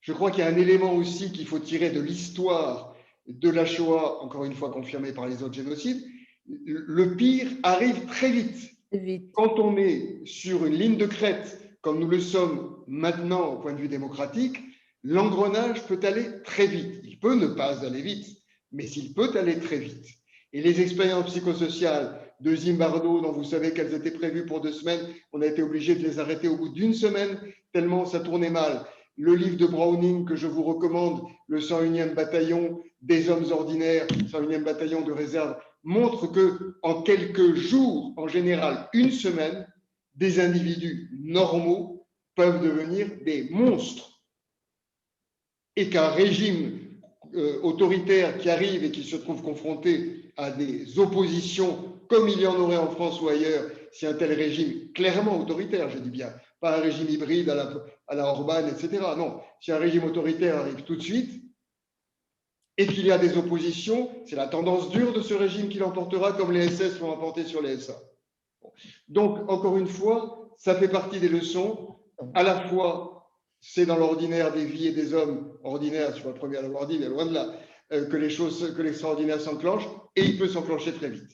Je crois qu'il y a un élément aussi qu'il faut tirer de l'histoire de la Shoah, encore une fois confirmé par les autres génocides. Le pire arrive très vite. Quand on est sur une ligne de crête, comme nous le sommes maintenant au point de vue démocratique, l'engrenage peut aller très vite. Il peut ne pas aller vite, mais il peut aller très vite. Et les expériences psychosociales de Zimbardo, dont vous savez qu'elles étaient prévues pour 2 semaines, on a été obligé de les arrêter au bout d'1 semaine, tellement ça tournait mal. Le livre de Browning que je vous recommande, le 101e bataillon des hommes ordinaires, 101e bataillon de réserve, montre que en quelques jours, en général 1 semaine, des individus normaux peuvent devenir des monstres. Et qu'un régime autoritaire qui arrive et qui se trouve confronté à des oppositions, comme il y en aurait en France ou ailleurs, si un tel régime clairement autoritaire, je dis bien, pas un régime hybride à la Orban, etc. Non, si un régime autoritaire arrive tout de suite et qu'il y a des oppositions, c'est la tendance dure de ce régime qui l'emportera, comme les SS l'ont emporté sur les SA. Donc, encore une fois, ça fait partie des leçons. À la fois, c'est dans l'ordinaire des vies et des hommes ordinaires, je suis pas le premier à l'avoir dit, mais loin de là, que l'extraordinaire s'enclenche, et il peut s'enclencher très vite.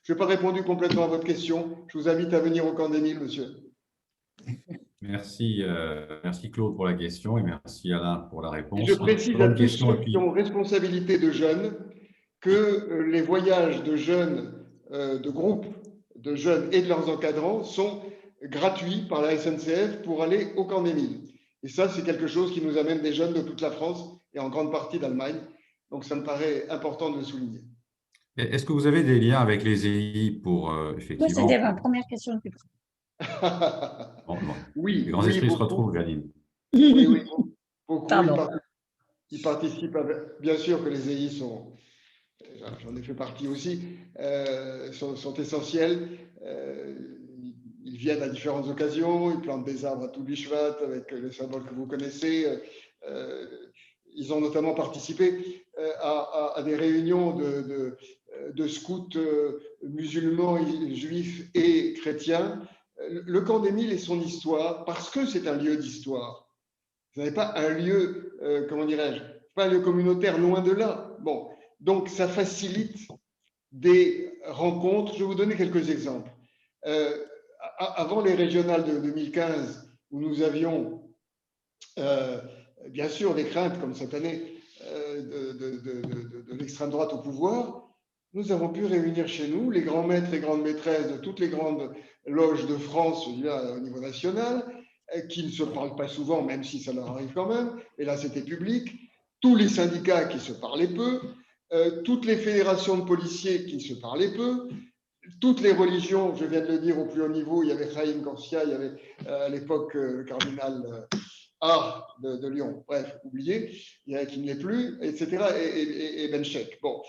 Je n'ai pas répondu complètement à votre question. Je vous invite à venir au camp d'Émile, monsieur. Merci, merci Claude pour la question et merci Alain pour la réponse. Et je précise à tous ceux qui ont responsabilité de jeunes que les voyages de jeunes, de groupes de jeunes et de leurs encadrants sont gratuits par la SNCF pour aller au camp d'Émile. Et ça, c'est quelque chose qui nous amène des jeunes de toute la France et en grande partie d'Allemagne. Donc, ça me paraît important de le souligner. Est-ce que vous avez des liens avec les EI pour effectivement… Moi, c'était ma première question. Bon. Oui, les grands esprits se retrouvent, Janine. Oui, beaucoup. Pardon. Ils participent, bien sûr que les EI sont, j'en ai fait partie aussi, sont essentiels. Ils viennent à différentes occasions, ils plantent des arbres à Toubishvat avec le symbole que vous connaissez. Ils ont notamment participé à des réunions de scouts musulmans, juifs et chrétiens. Le camp d'Émile et son histoire, parce que c'est un lieu d'histoire. Vous n'avez pas un lieu, comment dirais-je, pas un lieu communautaire, loin de là. Bon, donc ça facilite des rencontres. Je vais vous donner quelques exemples. Avant les régionales de 2015, où nous avions bien sûr des craintes, comme cette année, de l'extrême droite au pouvoir, nous avons pu réunir chez nous les grands maîtres et grandes maîtresses de toutes les grandes loges de France au niveau national, qui ne se parlent pas souvent, même si ça leur arrive quand même, et là c'était public, tous les syndicats qui se parlaient peu, toutes les fédérations de policiers qui se parlaient peu, toutes les religions, je viens de le dire au plus haut niveau, il y avait Chaim Corsia, il y avait à l'époque le cardinal de Lyon, bref, oublié, il y a qui ne l'est plus, etc., et Benchek. Bon,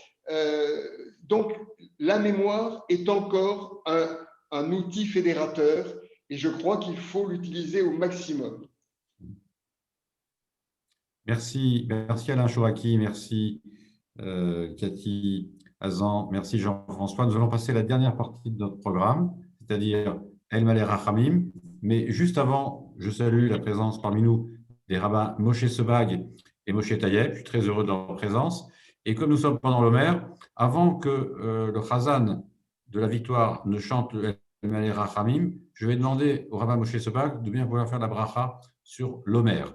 donc la mémoire est encore un outil fédérateur et je crois qu'il faut l'utiliser au maximum. Merci Alain Chouraki, merci Cathy Hazan, merci Jean-François. Nous allons passer à la dernière partie de notre programme, c'est-à-dire El Malé Rachamim. Mais juste avant, je salue la présence parmi nous des rabbins Moshe Sebag et Moshe Tayeb. Je suis très heureux de leur présence. Et comme nous sommes pendant l'Omer, avant que le Chazan de la victoire ne chante le El Malé Rachamim, je vais demander au rabbin Moshe Sebag de bien vouloir faire la bracha sur l'Omer.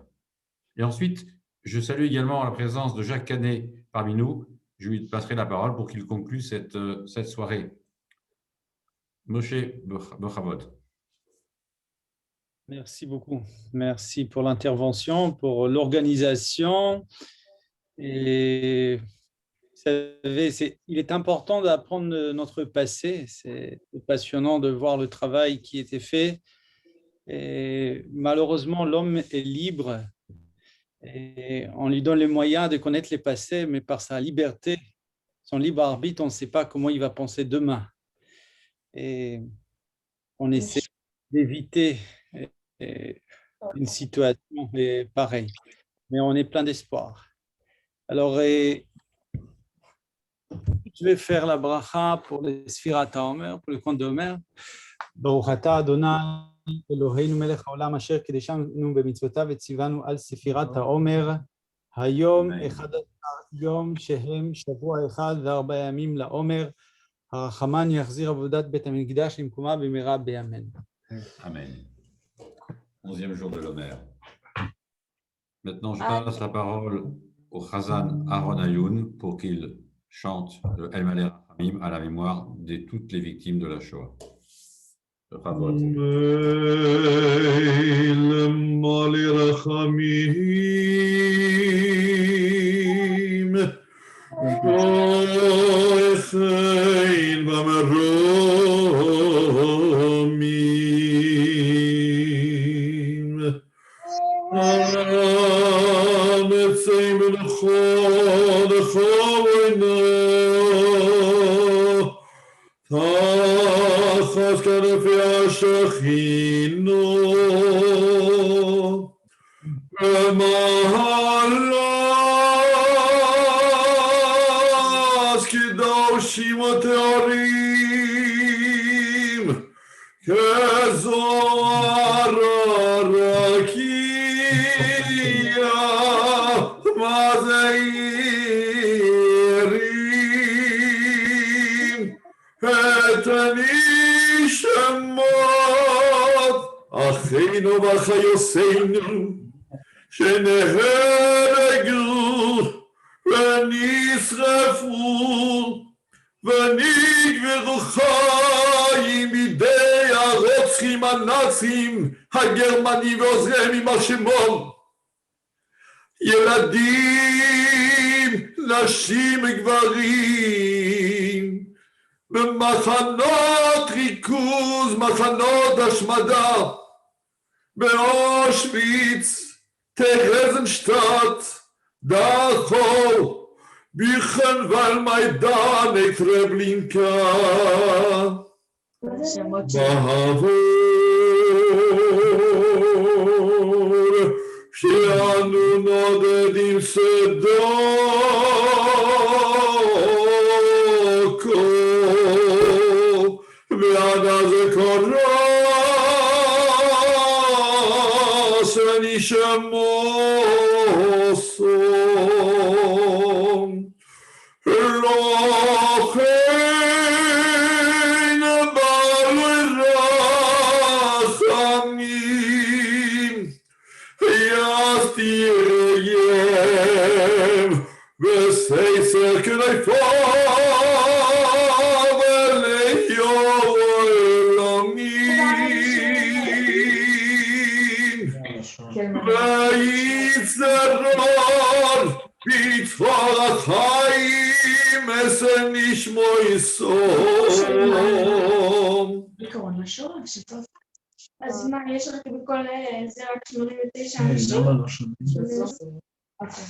Et ensuite, je salue également la présence de Jacques Canet parmi nous. Je lui passerai la parole pour qu'il conclue cette soirée. Moshe, Bechavot. Merci beaucoup. Merci pour l'intervention, pour l'organisation. Et vous savez, il est important d'apprendre notre passé. C'est passionnant de voir le travail qui était fait. Et malheureusement, l'homme est libre. Et on lui donne les moyens de connaître les passés, mais par sa liberté, son libre arbitre, on ne sait pas comment il va penser demain. Et on essaie d'éviter une situation pareille. Mais on est plein d'espoir. Alors, je vais faire la bracha pour les Sfirat HaOmer, pour le compte d'Omer. Baruch atah Adonai Eloheinu melech haolam asher kideshanu b'mitzvotav v'tzivanu al Sefirat HaOmer hayom 11 yom shehem shavua echad ve'arba yamim la'omer harachaman yachzir avodat bet hamikdash limkoma b'mehera b'yamen. Amen. 11e jour de l'Omer. Maintenant, je passe la parole au Chazan Aaron Ayoun pour qu'il chante le El Maleh Rachamim à la mémoire de toutes les victimes de la Shoah. Bravo. El Maleh Rachamim Shoechein Bameromim Ametzei Menachon Echorina Tachas Kanefi Ashachino B'mahalas Kedoshim Oteorim Kezohar Rakia Mazeirim Etani Shemot Acheinu v'achayoseinu Shenehegeu v'nisrefu v'nigveru chayim bidei הרוצחים הנאצים הגרמנים ועוזריהם יימח שמם. ילדים, נשים וגברים, במחנות ריכוז, מחנות השמדה, באושוויץ, טרזנשטט, דאכו, ביכנוואל מיידן, טרבלינקה. בעבור שאנו נודדים סדוקו ועד אז קורס ונשמוסו Beseiser kunai favele yoelamin Veyitzeror bitfar achayim esen nishmo yisom אז מה, יש רק בכל זה רק 89 אנשים? למה לא שומעים? אוקיי.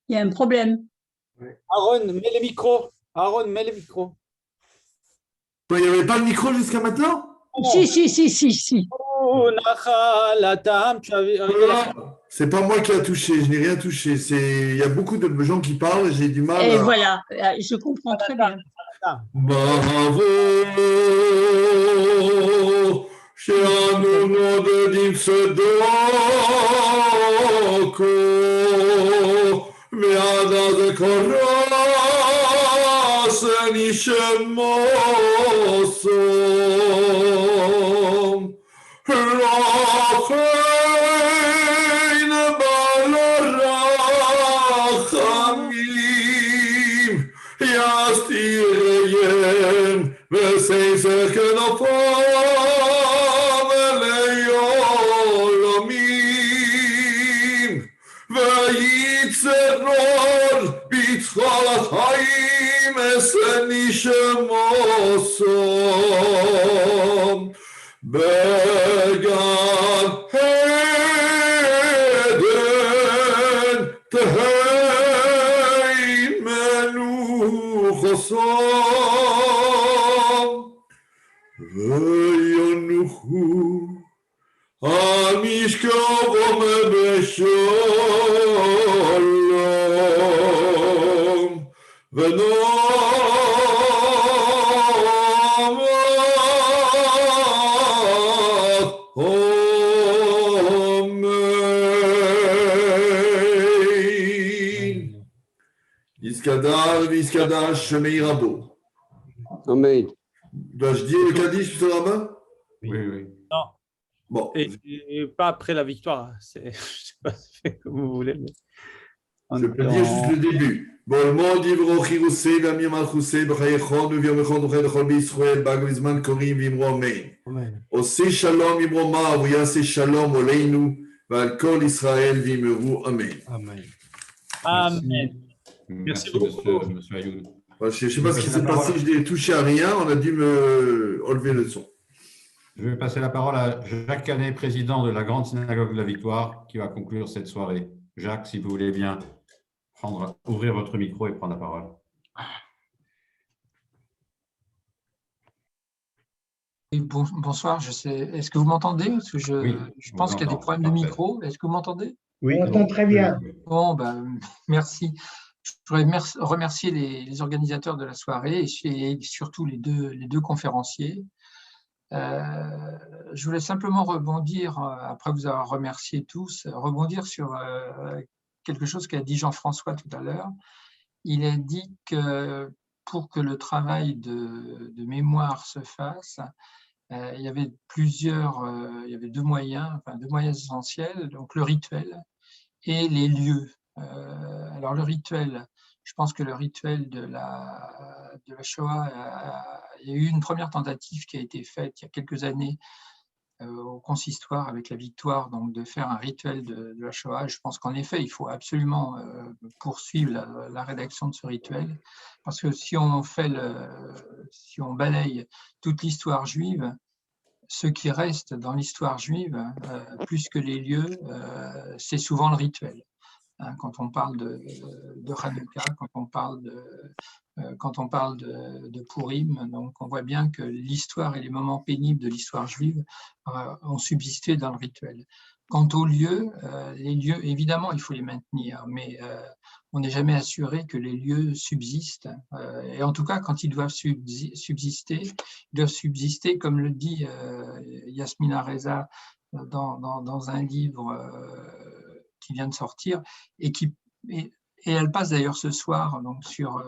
Il y a un problème. Aaron, mets le micro. Aaron, mets le micro. Il n'y avait pas de micro jusqu'à maintenant? Si. Oh, Nachal, Atam, tu avais... C'est pas moi qui a touché, je n'ai rien touché. Il y a beaucoup de gens qui parlent et j'ai du mal. Et voilà, je comprends très bien. Bravo, שאנו נודדים צדוקו, ועד אז קורס נשמוסו. רחם בעל רחמים, יסתירם וסייסר כנפיו לעולמים, וייצרור בצחור החיים נשמוסום בגן עדן תהי מנוחוסום וינוחו על משכבם בשלום Iskadar, Iskadar, Shemei Rabo. Amen. Dois-je dire le Kaddish, M. Rabbin? Oui, oui. Non. Bon. Et pas après la victoire. Je ne sais pas comme vous voulez. Mais... Je peux dire juste le début. Bon, le monde Ivro Chirusé, Vamir Malchusé, Bechayechon, Viomechon, Bechayechon, Israël, Baglisman, Korim, Vimro, Amen. Ose Shalom, Vimro Ma, Vuyase Shalom, Oleinu, Val Kol Israël, Vimru, Amen. Amen. Amen. Merci monsieur Ayoud. Je ne sais pas ce qui s'est passé, je n'ai touché à rien, on a dû me enlever le son. Je vais passer la parole à Jacques Canet, président de la Grande Synagogue de la Victoire, qui va conclure cette soirée. Jacques, si vous voulez bien ouvrir votre micro et prendre la parole. Bonsoir, est-ce que vous m'entendez? Parce que je pense qu'il y a des problèmes de micro. Est-ce que vous m'entendez? Oui, on entend très bien. Bon, merci. Je voudrais remercier les organisateurs de la soirée et surtout les deux conférenciers. Je voulais simplement rebondir, après vous avoir remercié tous, rebondir sur quelque chose qu'a dit Jean-François tout à l'heure. Il a dit que pour que le travail de mémoire se fasse, il y avait deux moyens essentiels, donc le rituel et les lieux. Alors le rituel, je pense que le rituel de la Shoah, il y a eu une première tentative qui a été faite il y a quelques années au consistoire avec la victoire, donc de faire un rituel de la Shoah. Je pense qu'en effet, il faut absolument poursuivre la rédaction de ce rituel, parce que si on balaye toute l'histoire juive, ce qui reste dans l'histoire juive, plus que les lieux, c'est souvent le rituel. Quand on parle de Hanouka, quand on parle de Purim, donc on voit bien que l'histoire et les moments pénibles de l'histoire juive ont subsisté dans le rituel. Quant aux lieux, les lieux, évidemment, il faut les maintenir, mais on n'est jamais assuré que les lieux subsistent. Et en tout cas, quand ils doivent subsister, comme le dit Yasmina Reza dans un livre qui vient de sortir, et elle passe d'ailleurs ce soir donc sur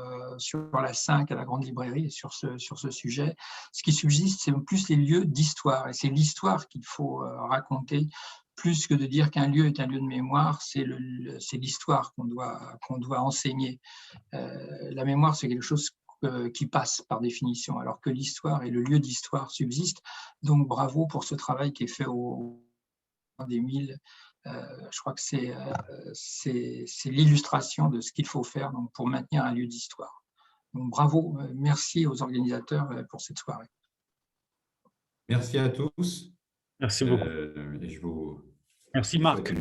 la 5 à la Grande Librairie sur ce sujet. Ce qui subsiste, c'est plus les lieux d'histoire, et c'est l'histoire qu'il faut raconter, plus que de dire qu'un lieu est un lieu de mémoire, c'est l'histoire qu'on doit enseigner. La mémoire, c'est quelque chose qui passe par définition, alors que l'histoire et le lieu d'histoire subsistent. Donc bravo pour ce travail qui est fait au des 1000. Je crois que c'est l'illustration de ce qu'il faut faire donc, pour maintenir un lieu d'histoire. Donc bravo, merci aux organisateurs pour cette soirée. Merci à tous. Merci beaucoup. Et Merci Marc.